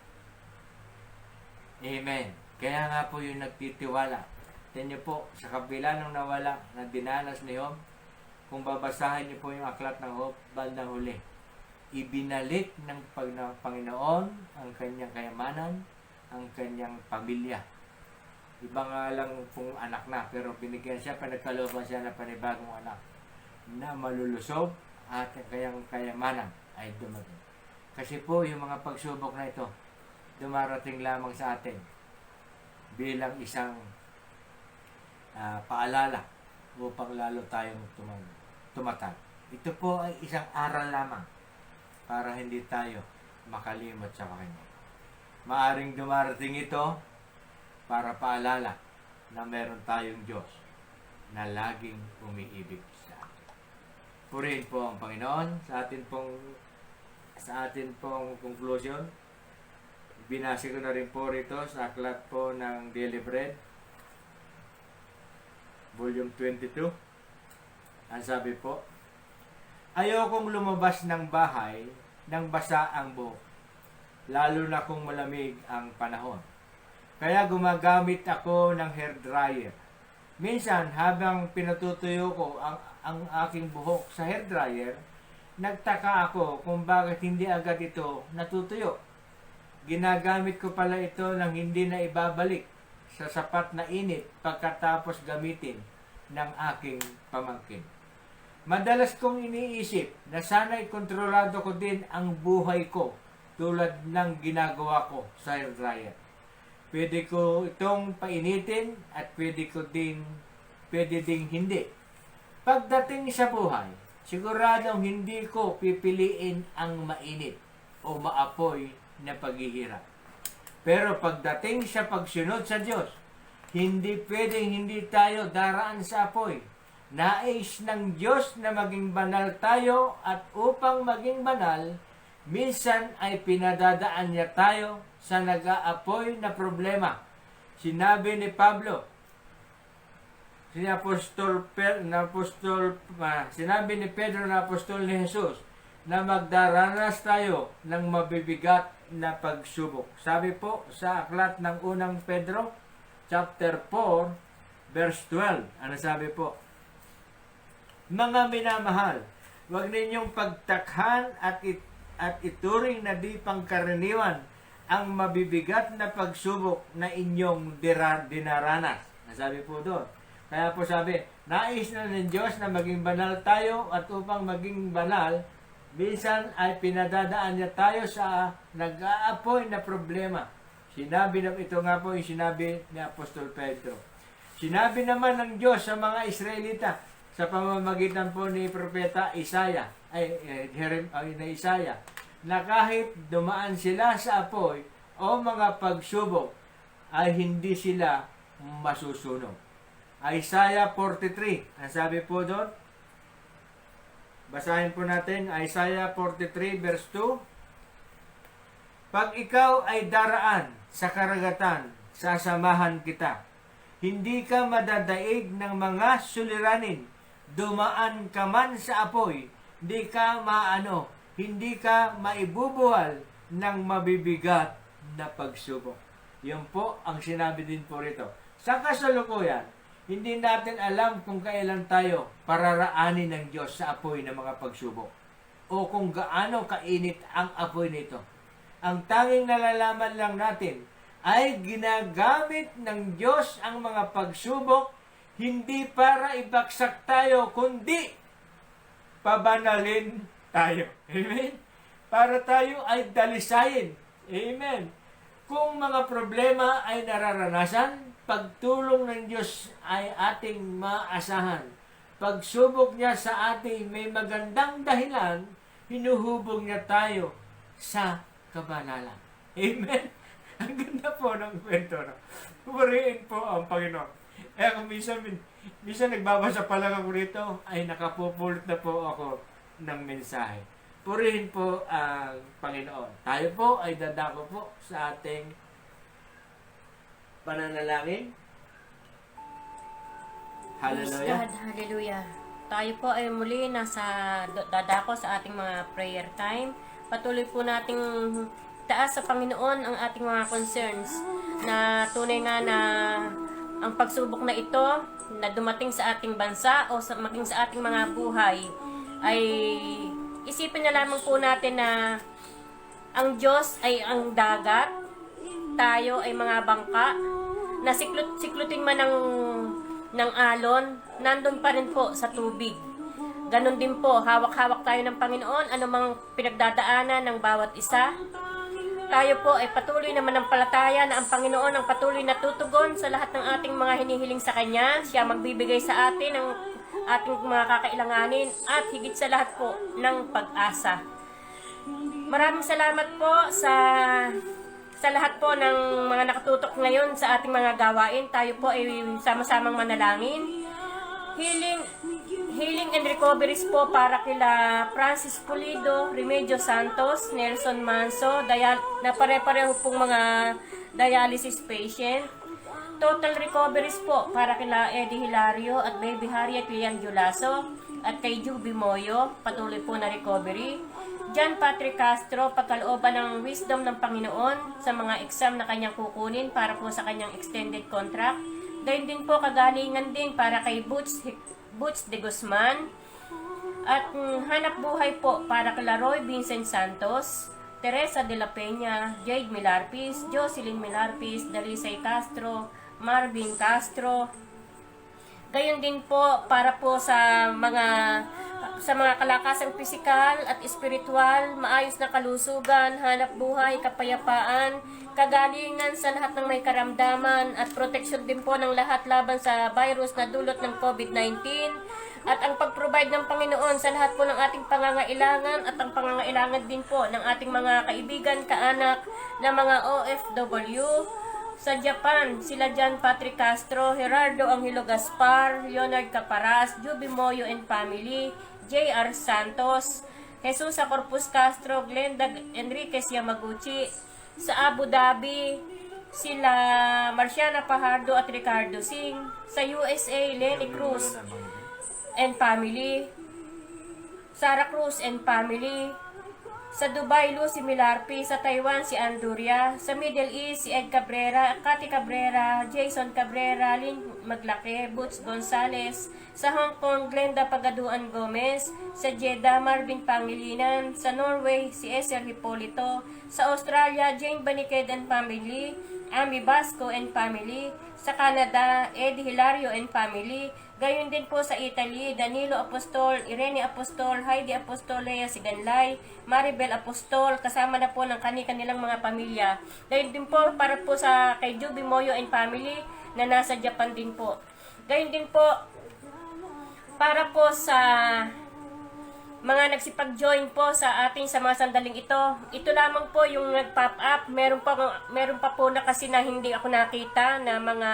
Amen. Kaya nga po yung nagtitiwala. Tingnan niyo po, sa kabila ng nawala na dinanas ni Job, kung babasahin niyo po yung aklat ng Job, bandang huli, ibinalik ng Panginoon ang kanyang kayamanan, ang kanyang pamilya. Iba nga lang pong anak na, pero binigyan siya, pinagkalooban siya ng panibagong anak na malulusob at ang kanyang kayamanan ay dumating. Kasi po yung mga pagsubok na ito, dumarating lamang sa atin bilang isang paalala upang lalo tayong tumatag. Ito po ay isang aral lamang para hindi tayo makalimot sa Kanya. Maaring dumarating ito para paalala na meron tayong Diyos na laging umiibig sa atin. Purihin po ang Panginoon sa atin pong conclusion. Binasa ko na rin po rito sa aklat po ng Daily Bread, Volume 22. Ang sabi po, ayokong lumabas ng bahay nang basa ang buhok, lalo na kung malamig ang panahon. Kaya gumagamit ako ng hair dryer. Minsan, habang pinatutuyo ko ang aking buhok sa hair dryer, nagtaka ako kung bakit hindi agad ito natutuyo. Ginagamit ko pala ito nang hindi na ibabalik sa sapat na init pagkatapos gamitin ng aking pamangkin. Madalas kong iniisip na sana'y kontrolado ko din ang buhay ko tulad ng ginagawa ko sa hair dryer. Pwede ko itong painitin at pwede ding hindi. Pagdating sa buhay, siguradong hindi ko pipiliin ang mainit o maapoy na paghihirap. Pero pagdating sa pagsunod sa Diyos, hindi pwedeng hindi tayo daraan sa apoy. Nais ng Diyos na maging banal tayo at upang maging banal, minsan ay pinadadaan niya tayo sa nag-aapoy na problema. Sinabi ni Pablo, sinabi ni Pedro na apostol ni Jesus na magdaranas tayo ng mabibigat na pagsubok. Sabi po sa aklat ng unang Pedro, chapter 4, verse 12. Ano sabi po? Mga minamahal, Huwag ninyong pagtakhan at ituring na di pangkaraniwan ang mabibigat na pagsubok na inyong dinaranas. Nasabi po doon. Kaya po sabi, nais na ng Diyos na maging banal tayo at upang maging banal, minsan ay pinadadaan niya tayo sa nag-aapoy na problema. Sinabi na ito nga po yung sinabi ni Apostol Pedro. Sinabi naman ng Diyos sa mga Israelita sa pamamagitan po ni Propeta Isaiah, Isaiah, na kahit dumaan sila sa apoy o mga pagsubok, ay hindi sila masusunog. Isaiah 43, ang sabi po doon, basahin po natin, Isaiah 43 verse 2, pag ikaw ay daraan sa karagatan, sasamahan kita. Hindi ka madadaig ng mga suliranin. Dumaan ka man sa apoy, hindi ka maibubuhal ng mabibigat na pagsubok. Yun po ang sinabi din po rito. Sa kasalukuyan, hindi natin alam kung kailan tayo pararaanin ng Diyos sa apoy ng mga pagsubok o kung gaano kainit ang apoy nito. Ang tanging nalalaman lang natin ay ginagamit ng Diyos ang mga pagsubok hindi para ibaksak tayo, kundi pabanalin tayo. Amen? Para tayo ay dalisayin. Amen? Kung mga problema ay nararanasan, pagtulong ng Diyos ay ating maasahan. Pagsubok niya sa ating may magandang dahilan, hinuhubog niya tayo sa kabanalan. Amen? Ang ganda po ng kwento. No? Purihin po ang Panginoon. Kung minsan nagbabasa pa lang ako rito, ay nakapupulot na po ako ng mensahe. Purihin po ang Panginoon. Tayo po ay dadako po sa ating pananalangin. Hallelujah. Praise God, hallelujah. Tayo po ay muli nasa dadako sa ating mga prayer time. Patuloy po nating taas sa Panginoon ang ating mga concerns na tunay nga na ang pagsubok na ito na dumating sa ating bansa o maging sa ating mga buhay ay isipin na lamang po natin na ang Diyos ay ang dagat, tayo ay mga bangka, na siklutin man ng alon, nandun pa rin po sa tubig. Ganon din po, hawak-hawak tayo ng Panginoon, anumang pinagdadaanan ng bawat isa. Tayo po ay patuloy na manampalataya na ang Panginoon ang patuloy na tutugon sa lahat ng ating mga hinihiling sa Kanya. Siya magbibigay sa atin ng ating mga kakailanganin at higit sa lahat po ng pag-asa. Maraming salamat po sa lahat po ng mga nakatutok ngayon sa ating mga gawain. Tayo po ay sama-samang manalangin. Healing and recoveries po para kila Francis Pulido, Remedios Santos, Nelson Manso, na pare-pareho pong mga dialysis patient. Total recoveries po para kila Eddie Hilario at Baby Harriet Lian Julaso at kay Juby Moyo, patuloy po na recovery. John Patrick Castro, pagkalooban ng wisdom ng Panginoon sa mga exam na kanyang kukunin para po sa kanyang extended contract. Gayun din po kagalingan din para kay Butch de Guzman. At hanap buhay po para kila Roy Vincent Santos, Teresa de la Peña, Jade Milarpis, Jocelyn Milarpis, Dalisay Castro, Marvin Castro. Gayun din po para po sa mga kalakasang pisikal at espiritual, maayos na kalusugan, hanap buhay, kapayapaan, kagalingan sa lahat ng may karamdaman at proteksyon din po ng lahat laban sa virus na dulot ng COVID-19 at ang pag-provide ng Panginoon sa lahat po ng ating pangangailangan at ang pangangailangan din po ng ating mga kaibigan, kaanak na mga OFW sa Japan, sila John Patrick Castro, Gerardo Angelo Gaspar, Leonard Caparas, Juby Moyo and family, J.R. Santos, Jesus Corpus Castro, Glenda Enriquez Yamaguchi, sa Abu Dhabi, sila Marciana Pajardo at Ricardo Singh, sa USA, Lenny Cruz and family, Sarah Cruz and family, Sa Dubai, Lucy Milarpi. Sa Taiwan, si Anduria. Sa Middle East, si Ed Cabrera, Cathy Cabrera, Jason Cabrera, Lynn Maglake, Boots Gonzales. Sa Hong Kong, Glenda Pagaduan Gomez. Sa Jeddah, Marvin Pangilinan. Sa Norway, si Eser Hipolito. Sa Australia, Jane Baniked and family. Ami Basco and family. Sa Canada, Eddie Hilario and family. Gayon din po sa Italy, Danilo Apostol, Irene Apostol, Heidi Apostol, Lea Siganlay, Maribel Apostol, kasama na po ng kanilang mga pamilya. Gayon din po para po sa kay Juby Moyo and family na nasa Japan din po. Gayon din po para po sa mga nagsipag-join po sa ating sa mga sandaling ito. Ito lamang po yung nag-pop up. Meron pa po na kasi na hindi ako nakita na mga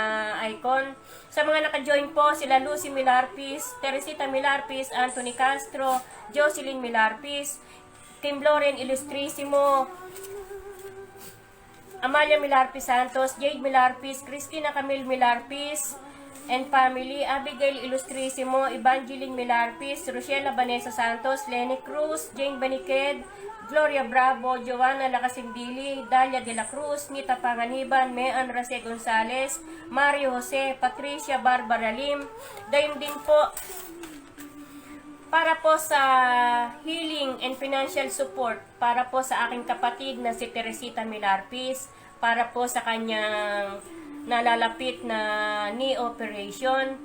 icon. Sa mga naka-join po, sila Lucy Milarpis, Teresita Milarpis, Anthony Castro, Jocelyn Milarpis, Kim Loren Ilustrisimo, Amalia Milarpis Santos, Jade Milarpis, Christina Camille Milarpis, and family, Abigail Ilustrisimo, Evangeline Milarpis, Rochela Vanessa Santos, Lenny Cruz, Jane Baniked, Gloria Bravo, Joanna Lacasindili, Dalia de la Cruz, Nita Panganiban, Mean Rase Gonzales, Mario Jose, Patricia Barbara Lim. Gayon din po para po sa healing and financial support para po sa aking kapatid na si Teresita Milarpis, para po sa kanyang nalalapit na knee operation.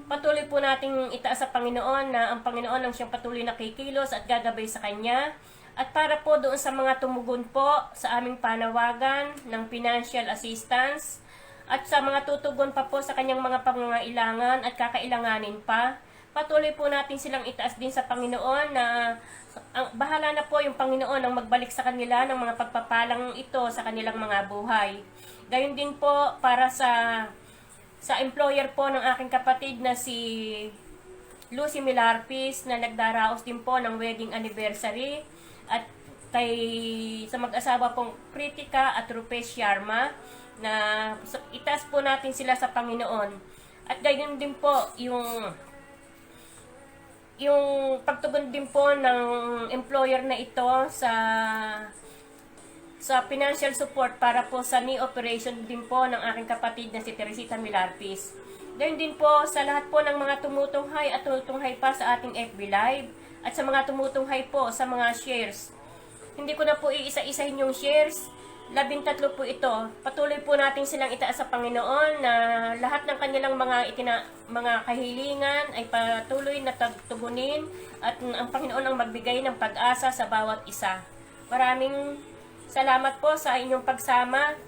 Patuloy po nating itaas sa Panginoon na ang Panginoon ang siyang patuloy na kikilos at gagabay sa kanya. At para po doon sa mga tumugon po sa aming panawagan ng financial assistance at sa mga tutugon pa po sa kanyang mga pangangailangan at kakailanganin pa, patuloy po natin silang itaas din sa Panginoon na bahala na po yung Panginoon ang magbalik sa kanila ng mga pagpapalang ito sa kanilang mga buhay. Gayon din po para sa employer po ng aking kapatid na si Lucy Milarpis na nagdaraos din po ng wedding anniversary, at sa mag-asawa pong Kritika at Rupesh Sharma na itaas po natin sila sa Panginoon. At gayon din po yung pagtugon din po ng employer na ito sa financial support para po sa knee operation din po ng aking kapatid na si Teresita Milarpis. Gayon din po sa lahat po ng mga tumutunghay at tumutunghay pa sa ating FB Live at sa mga tumutunghay po sa mga shares. Hindi ko na po iisa-isahin yung shares. 13 po ito. Patuloy po natin silang itaas sa Panginoon na lahat ng kanilang mga kahilingan ay patuloy na tugunin at ang Panginoon ang magbigay ng pag-asa sa bawat isa. Maraming salamat po sa inyong pagsama.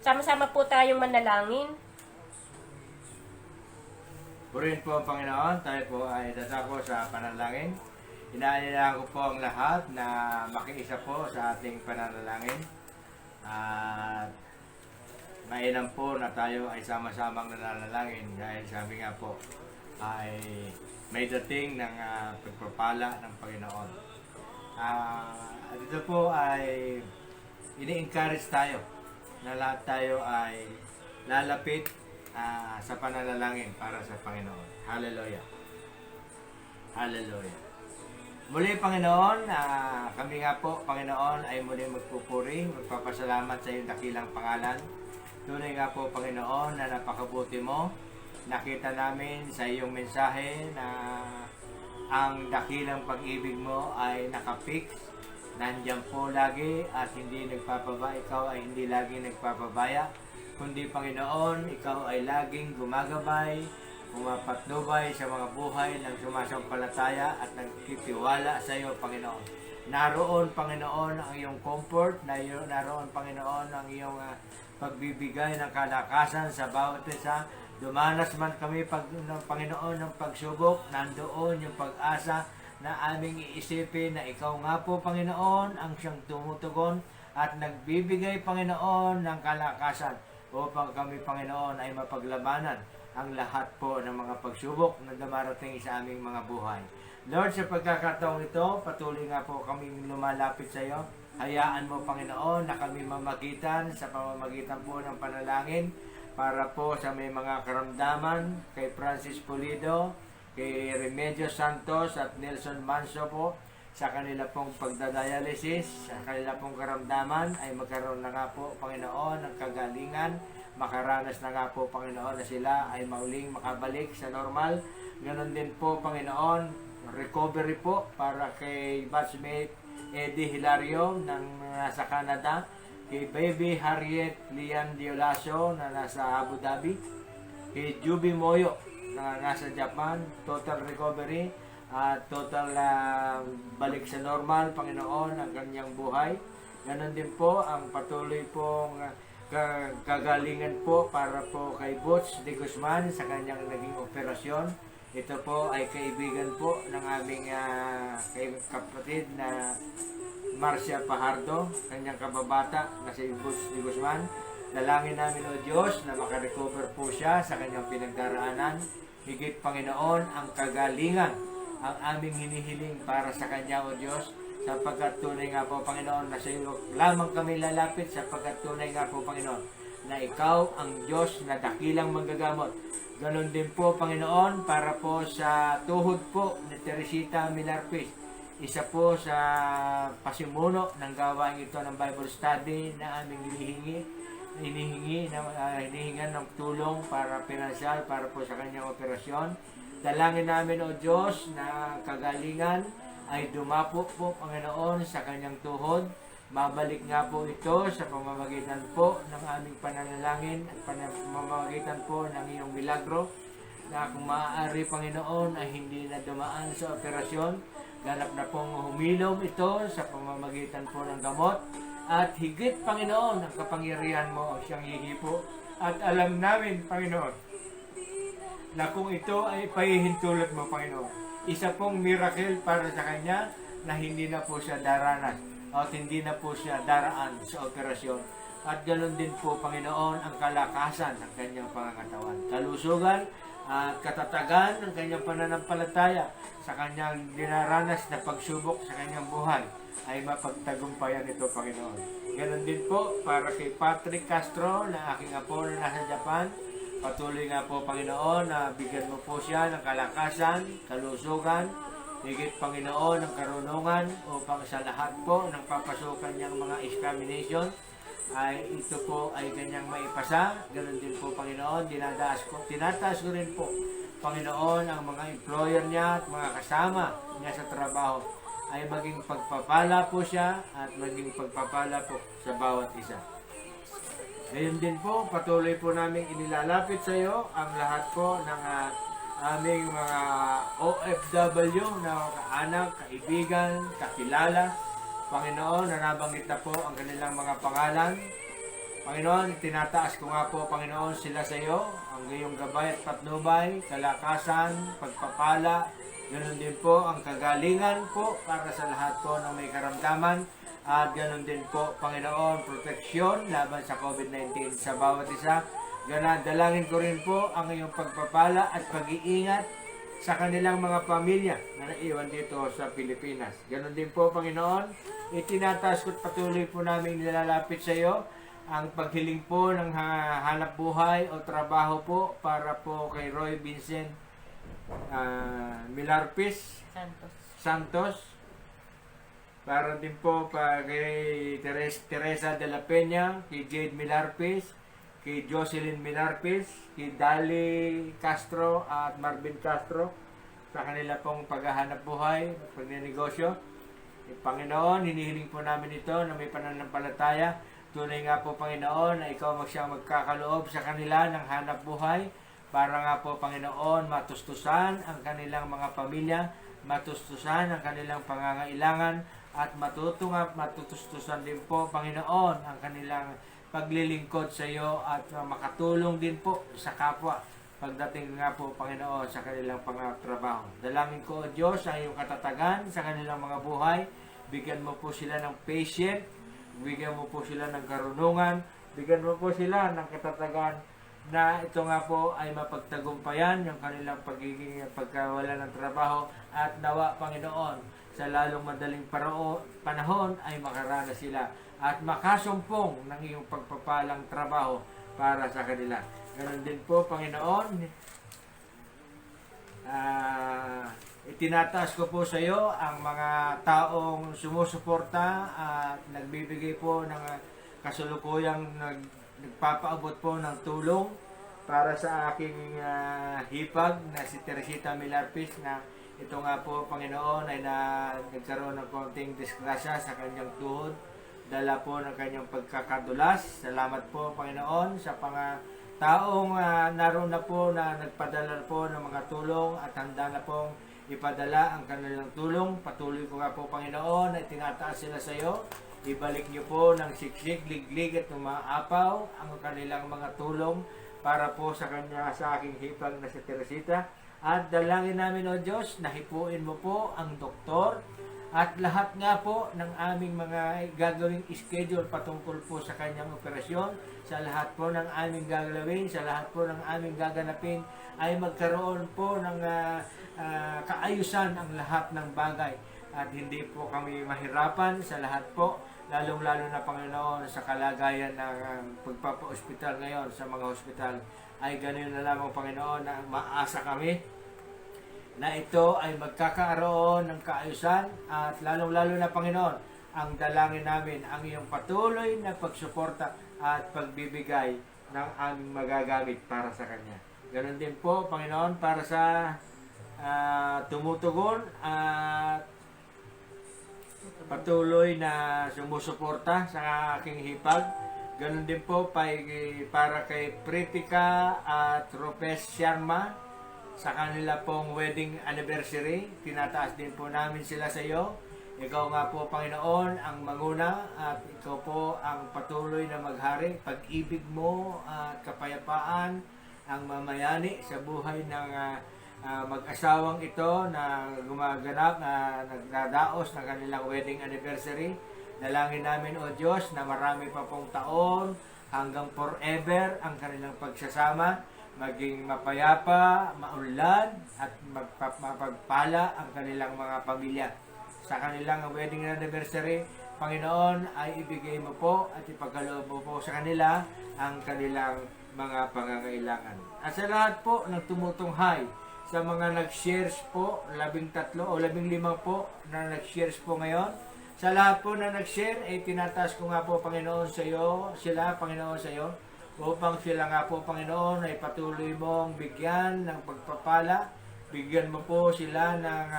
Sama-sama po tayong manalangin. Purihin po ang Panginoon, tayo po ay dadako sa panalangin. Inaanilaan ko po ang lahat na makiisa po sa ating pananalangin. At mainam po na tayo ay sama-samang nananalangin dahil sabi nga po ay may dating ng pagpapala ng Panginoon. Dito po ay ini-encourage tayo na lahat tayo ay lalapit sa pananalangin para sa Panginoon. Hallelujah. Hallelujah. Muli, Panginoon, kami nga po, Panginoon, ay muli magpupuri, magpapasalamat sa iyong dakilang pangalan. Tunay nga po, Panginoon, na napakabuti mo. Nakita namin sa iyong mensahe na ang dakilang pag-ibig mo ay nakapix. Nandiyan po lagi at hindi nagpapabaya. Ikaw ay hindi lagi nagpapabaya. Kundi, Panginoon, ikaw ay laging gumagabay, pumapatnubay sa mga buhay ng sumasampalataya at nagtitiwala sa iyo, Panginoon. Naroon, Panginoon, ang iyong comfort, naroon, Panginoon, ang iyong pagbibigay ng kalakasan sa bawat isa. Dumanas man kami, Panginoon, ng pagsubok, nandoon yung pag-asa na aming iisipin na ikaw nga po, Panginoon, ang siyang tumutugon at nagbibigay, Panginoon, ng kalakasan upang kami, Panginoon, ay mapaglabanan ang lahat po ng mga pagsubok na dumarating sa aming mga buhay. Lord, sa pagkakataong ito, patuloy nga po kaming lumalapit sa iyo. Hayaan mo, Panginoon, na kami mamagitan sa pamamagitan po ng panalangin para po sa may mga karamdaman kay Francis Pulido, kay Remedios Santos at Nelson Manso po, sa kanila pong pagdadialysis, sa kanila pong karamdaman ay magkaroon na nga po, Panginoon, ng kagalingan. Makaranas na nga po, Panginoon, na sila ay mauling makabalik sa normal. Ganon din po, Panginoon, recovery po para kay batchmate Eddie Hilario ng nasa Canada, kay baby Harriet Lian Diolaso na nasa Abu Dhabi, kay Juby Moyo na nasa Japan, total recovery at total balik sa normal, Panginoon, ang kanyang buhay. Ganon din po ang patuloy pong kagalingan po para po kay Butch de Guzman sa kanyang naging operasyon. Ito po ay kaibigan po ng aming kapatid na Marcia Pajardo, kanyang kababata na si Butch de Guzman. Dalangin namin, O Diyos, na makarecover po siya sa kanyang pinagdaraanan. Higit, Panginoon, ang kagalingan ang aming hinihiling para sa kanya, O Diyos, sapagkat tunay nga po, Panginoon, na sa iyo lamang kami lalapit, sapagkat tunay nga po, Panginoon, na ikaw ang Diyos na dakilang manggagamot. Ganon din po, Panginoon, para po sa tuhod po ni Teresita Milarpis, isa po sa pasimuno ng gawain ito ng Bible study na aming hinihingan ng tulong para pinansyal para po sa kanyang operasyon. Dalangin namin, O Diyos, na kagalingan ay dumapo po, Panginoon, sa kanyang tuhod. Mabalik nga po ito sa pamamagitan po ng aming pananalangin at pamamagitan po ng iyong milagro, na kung maaari, Panginoon, ay hindi na dumaan sa operasyon. Ganap na pong humilom ito sa pamamagitan po ng gamot. At higit, Panginoon, ang kapangyarihan mo siyang hihipo. At alam namin, Panginoon, na kung ito ay pahihintulot mo, Panginoon, isa pong miracle para sa kanya na hindi na po siya daranas at hindi na po siya daraan sa operasyon. At ganoon din po, Panginoon, ang kalakasan ng kanyang pangangatawan, kalusugan at katatagan ng kanyang pananampalataya sa kanyang dinaranas na pagsubok sa kanyang buhay ay mapagtagumpayan ito, Panginoon. Ganoon din po para kay Patrick Castro na aking apo na nasa Japan. Patuloy nga po, Panginoon, na bigyan mo po siya ng kalakasan, kalusugan, higit, Panginoon, ng karunungan upang sa lahat po ng papasukan niyang mga examination ay ito po ay kanyang maipasa. Ganon din po, Panginoon, tinataas ko rin po, Panginoon, ang mga employer niya at mga kasama niya sa trabaho ay maging pagpapala po siya at maging pagpapala po sa bawat isa. Ngayon din po, patuloy po namin inilalapit sa iyo ang lahat po ng aming mga OFW na anak, kaibigan, kakilala. Panginoon, nabanggit na po ang kanilang mga pangalan. Panginoon, tinataas ko nga po, Panginoon, sila sa iyo, ang iyong gabay at patnubay, kalakasan, pagpapala, ganoon din po ang kagalingan po para sa lahat po ng may karamdaman. At ganoon din po, Panginoon, proteksyon laban sa COVID-19 sa bawat isa. Dalangin ko rin po ang iyong pagpapala at pag-iingat sa kanilang mga pamilya na naiwan dito sa Pilipinas. Ganoon din po, Panginoon, itinataas ko at patuloy po namin nilalapit sa iyo ang paghiling po ng hanap buhay o trabaho po para po kay Roy Vincent Milarpis Santos. Para din po kay Teresa de la Peña, kay Jade Milarpis, kay Jocelyn Milarpis, kay Dali Castro at Marvin Castro sa kanila pong paghahanap buhay, pagnenegosyo. Panginoon, hinihiling po namin ito na may pananampalataya. Tunay nga po, Panginoon, na ikaw siyang magkakaloob sa kanila ng hanap buhay para nga po, Panginoon, matustusan ang kanilang mga pamilya, matustusan ang kanilang pangangailangan, at matutustusan din po, Panginoon, ang kanilang paglilingkod sa iyo at makatulong din po sa kapwa pagdating nga po, Panginoon, sa kanilang pangtrabaho. Dalangin ko, O Diyos, ang iyong katatagan sa kanilang mga buhay. Bigyan mo po sila ng patient, bigyan mo po sila ng karunungan, bigyan mo po sila ng katatagan na ito nga po ay mapagtagumpayan yung kanilang pagkawala ng trabaho, at nawa, Panginoon, sa lalong madaling panahon ay makaranas sila at makasumpong ng iyong pagpapalang trabaho para sa kanila. Ganon din po, Panginoon, Itinataas ko po sa iyo ang mga taong sumusuporta at nagbibigay po ng kasulukuyang nagpapaabot po ng tulong para sa aking hipag na si Teresita Milarpis, na ito nga po, Panginoon, ay nagkaroon ng konting disgrasya sa kanyang tuhod, dala po ng kanyang pagkakadulas. Salamat po, Panginoon, sa taong naroon na po na nagpadala po ng mga tulong at handa na pong ipadala ang kanilang tulong. Patuloy ko nga po, Panginoon, ay tinataas sila sa iyo. Ibalik niyo po ng siksik, liglig at umaapaw ang kanilang mga tulong para po sa kanya, sa aking hipag na si Teresita. At dalangin namin, O Diyos, na hipuin mo po ang doktor at lahat nga po ng aming mga gagawing schedule patungkol po sa kanyang operasyon, sa lahat po ng aming gagawin, sa lahat po ng aming gaganapin, ay magkaroon po ng kaayusan ang lahat ng bagay. At hindi po kami mahirapan sa lahat po, lalong-lalo na, Panginoon, sa kalagayan ng pagpapa-ospital ngayon sa mga hospital, ay ganun na lamang, Panginoon, na maasa kami na ito ay magkakaroon ng kaayusan. At lalong-lalo na, Panginoon, ang dalangin namin ang iyong patuloy na pagsuporta at pagbibigay ng aming magagamit para sa Kanya. Ganun din po, Panginoon, para sa tumutugon at patuloy na sumusuporta sa aking hipag. Ganun din po para kay Pritika at Ropes Sharma sa kanila pong wedding anniversary. Tinataas din po namin sila sa iyo. Ikaw nga po, Panginoon, ang manguna at ikaw po ang patuloy na maghari. Pag-ibig mo at kapayapaan ang mamayani sa buhay ng mag-asawang ito na gumaganap, na nagdadaos ng kanilang wedding anniversary. Dalangin namin, O Diyos, na marami pa pong taon hanggang forever ang kanilang pagsasama, maging mapayapa, maunlad at mapagpala ang kanilang mga pamilya. Sa kanilang wedding anniversary, Panginoon, ay ibigay mo po at ipagkaloob mo po sa kanila ang kanilang mga pangangailangan. At sa lahat po ng tumutunghay, sa mga nag-shares po, 13 o 15 po na nag-shares po ngayon, sa lahat po na nag-share, ay tinataas ko nga po, Panginoon, sa iyo, Panginoon, sa iyo, upang sila nga po, Panginoon, ay patuloy mong bigyan ng pagpapala, bigyan mo po sila ng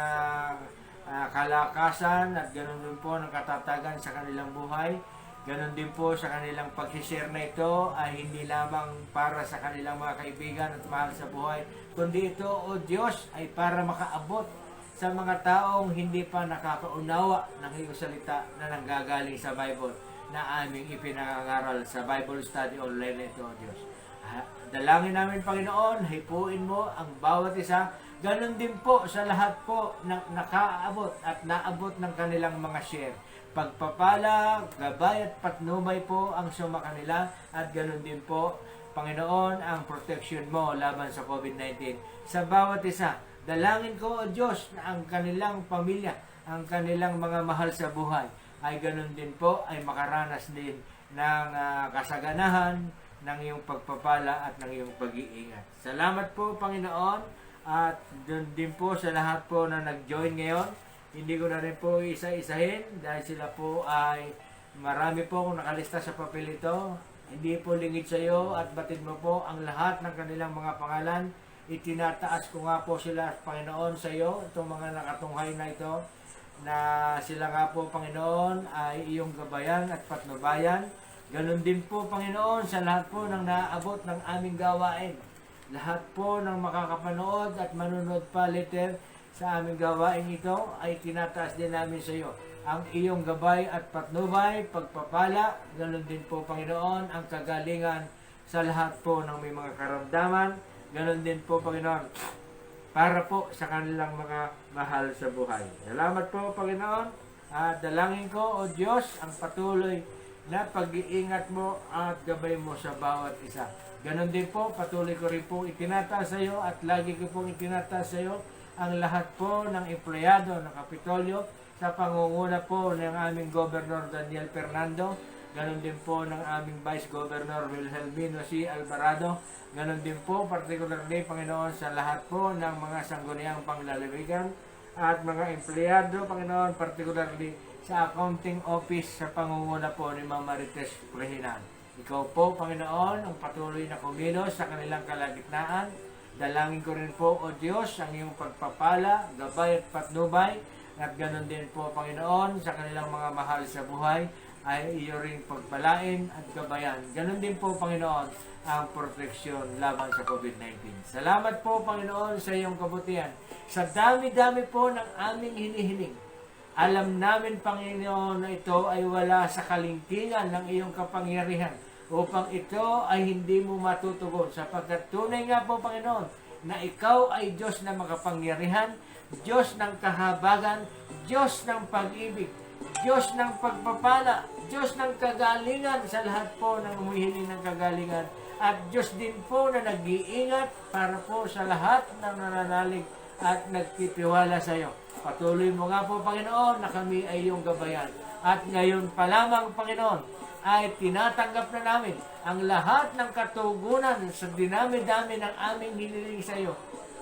kalakasan at ganoon din po ng katatagan sa kanilang buhay. Ganon din po sa kanilang pag-share na ito ay hindi lamang para sa kanilang mga kaibigan at mahal sa buhay, kundi ito, O Diyos, ay para makaabot sa mga taong hindi pa nakakaunawa ng iyong salita na nanggagaling sa Bible na aming ipinangaral sa Bible Study Online na ito, O Diyos. Dalangin namin, Panginoon, hipuin mo ang bawat isa. Ganon din po sa lahat po na nakaabot at naabot ng kanilang mga share. Pagpapala, gabay at patnubay po ang suma kanila, at ganoon din po, Panginoon, ang protection mo laban sa COVID-19 sa bawat isa. Dalangin ko, O Diyos, na ang kanilang pamilya, ang kanilang mga mahal sa buhay, ay ganoon din po, ay makaranas din ng kasaganahan ng iyong pagpapala at ng iyong pag-iingat. Salamat po, Panginoon, at doon din po sa lahat po na nag-join ngayon. Hindi ko na rin po isa-isahin dahil sila po ay marami po kung nakalista sa papel ito. Hindi po lingid sa iyo at batid mo po ang lahat ng kanilang mga pangalan. Itinataas ko nga po sila, Panginoon, sa iyo, itong mga nakatunghay na ito, na sila nga po, Panginoon, ay iyong gabayan at patnubayan. Ganon din po, Panginoon, sa lahat po ng naaabot ng aming gawain. Lahat po ng makakapanood at manunod pa later sa aming gawain ito, ay tinataas din namin sa iyo ang iyong gabay at patnubay, pagpapala. Ganon din po, Panginoon, ang kagalingan sa lahat po ng may mga karamdaman. Ganon din po, Panginoon, para po sa kanilang mga mahal sa buhay. Salamat po, Panginoon, at dalangin ko, O Diyos, ang patuloy na pag-iingat mo at gabay mo sa bawat isa. Ganon din po, patuloy ko rin po itinataas sa iyo at lagi ko pong itinataas sa iyo ang lahat po ng empleyado ng Kapitolyo sa pangunguna po ng aming Governor Daniel Fernando. Ganon din po ng aming Vice Governor Wilhelmino C. Alvarado. Ganon din po, particularly, Panginoon, sa lahat po ng mga sangguniang panglalawigan at mga empleyado, Panginoon, particularly sa accounting office sa pangunguna po ni Ma'am Marites Prehinan. Ikaw po, Panginoon, ang patuloy na kumilos sa kanilang kalagitnaan. Dalangin ko rin po, O Diyos, ang iyong pagpapala, gabay at patnubay, at ganon din po, Panginoon, sa kanilang mga mahal sa buhay, ay iyo ring pagpalain at gabayan. Ganon din po, Panginoon, ang proteksyon laban sa COVID-19. Salamat po, Panginoon, sa iyong kabutihan. Sa dami-dami po ng aming hinihiling, alam namin, Panginoon, na ito ay wala sa kalingkingan ng iyong kapangyarihan upang ito ay hindi mo matutugon. Sapagkat tunay nga po, Panginoon, na ikaw ay Diyos na makapangyarihan, Diyos ng kahabagan, Diyos ng pag-ibig, Diyos ng pagpapala, Diyos ng kagalingan sa lahat po ng humihiling ng kagalingan, at Diyos din po na nag-iingat para po sa lahat ng nananalig at nagtitiwala sa iyo. Patuloy mo nga po, Panginoon, na kami ay iyong gabayan. At ngayon pa lamang, Panginoon, ay tinatanggap na namin ang lahat ng katugunan sa dinami-dami ng aming hiniling sa iyo.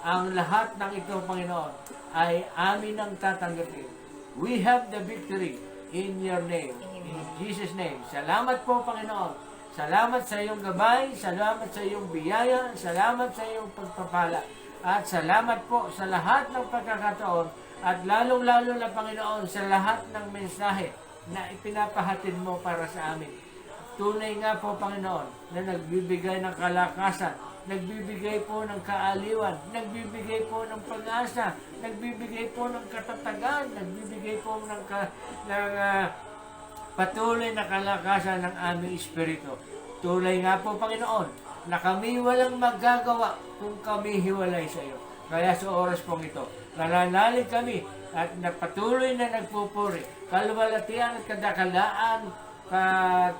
Ang lahat ng ito, Panginoon, ay amin ang tatanggapin. We have the victory in your name. In Jesus' name. Salamat po, Panginoon. Salamat sa iyong gabay, salamat sa iyong biyaya, salamat sa iyong pagpapala. At salamat po sa lahat ng pagkakataon at lalong-lalo na, Panginoon, sa lahat ng mensahe na ipinapahatid mo para sa amin. Tunay nga po, Panginoon, na nagbibigay ng kalakasan, nagbibigay po ng kaaliwan, nagbibigay po ng pag-asa, nagbibigay po ng katatagan, nagbibigay po ng patuloy na kalakasan ng aming espiritu. Tunay nga po, Panginoon, na kami walang magagawa kung kami hiwalay sa iyo. Kaya sa oras pong ito, nananalig kami at patuloy na nagpupuri. Kalwalatian at kadakalaan,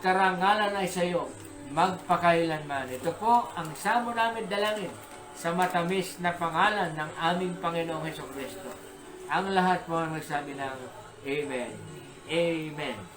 karangalan ay sa iyo, magpakailanman. Ito po ang samo namin dalangin sa matamis na pangalan ng aming Panginoong Hesukristo. Ang lahat po ang magsabi ng Amen. Amen.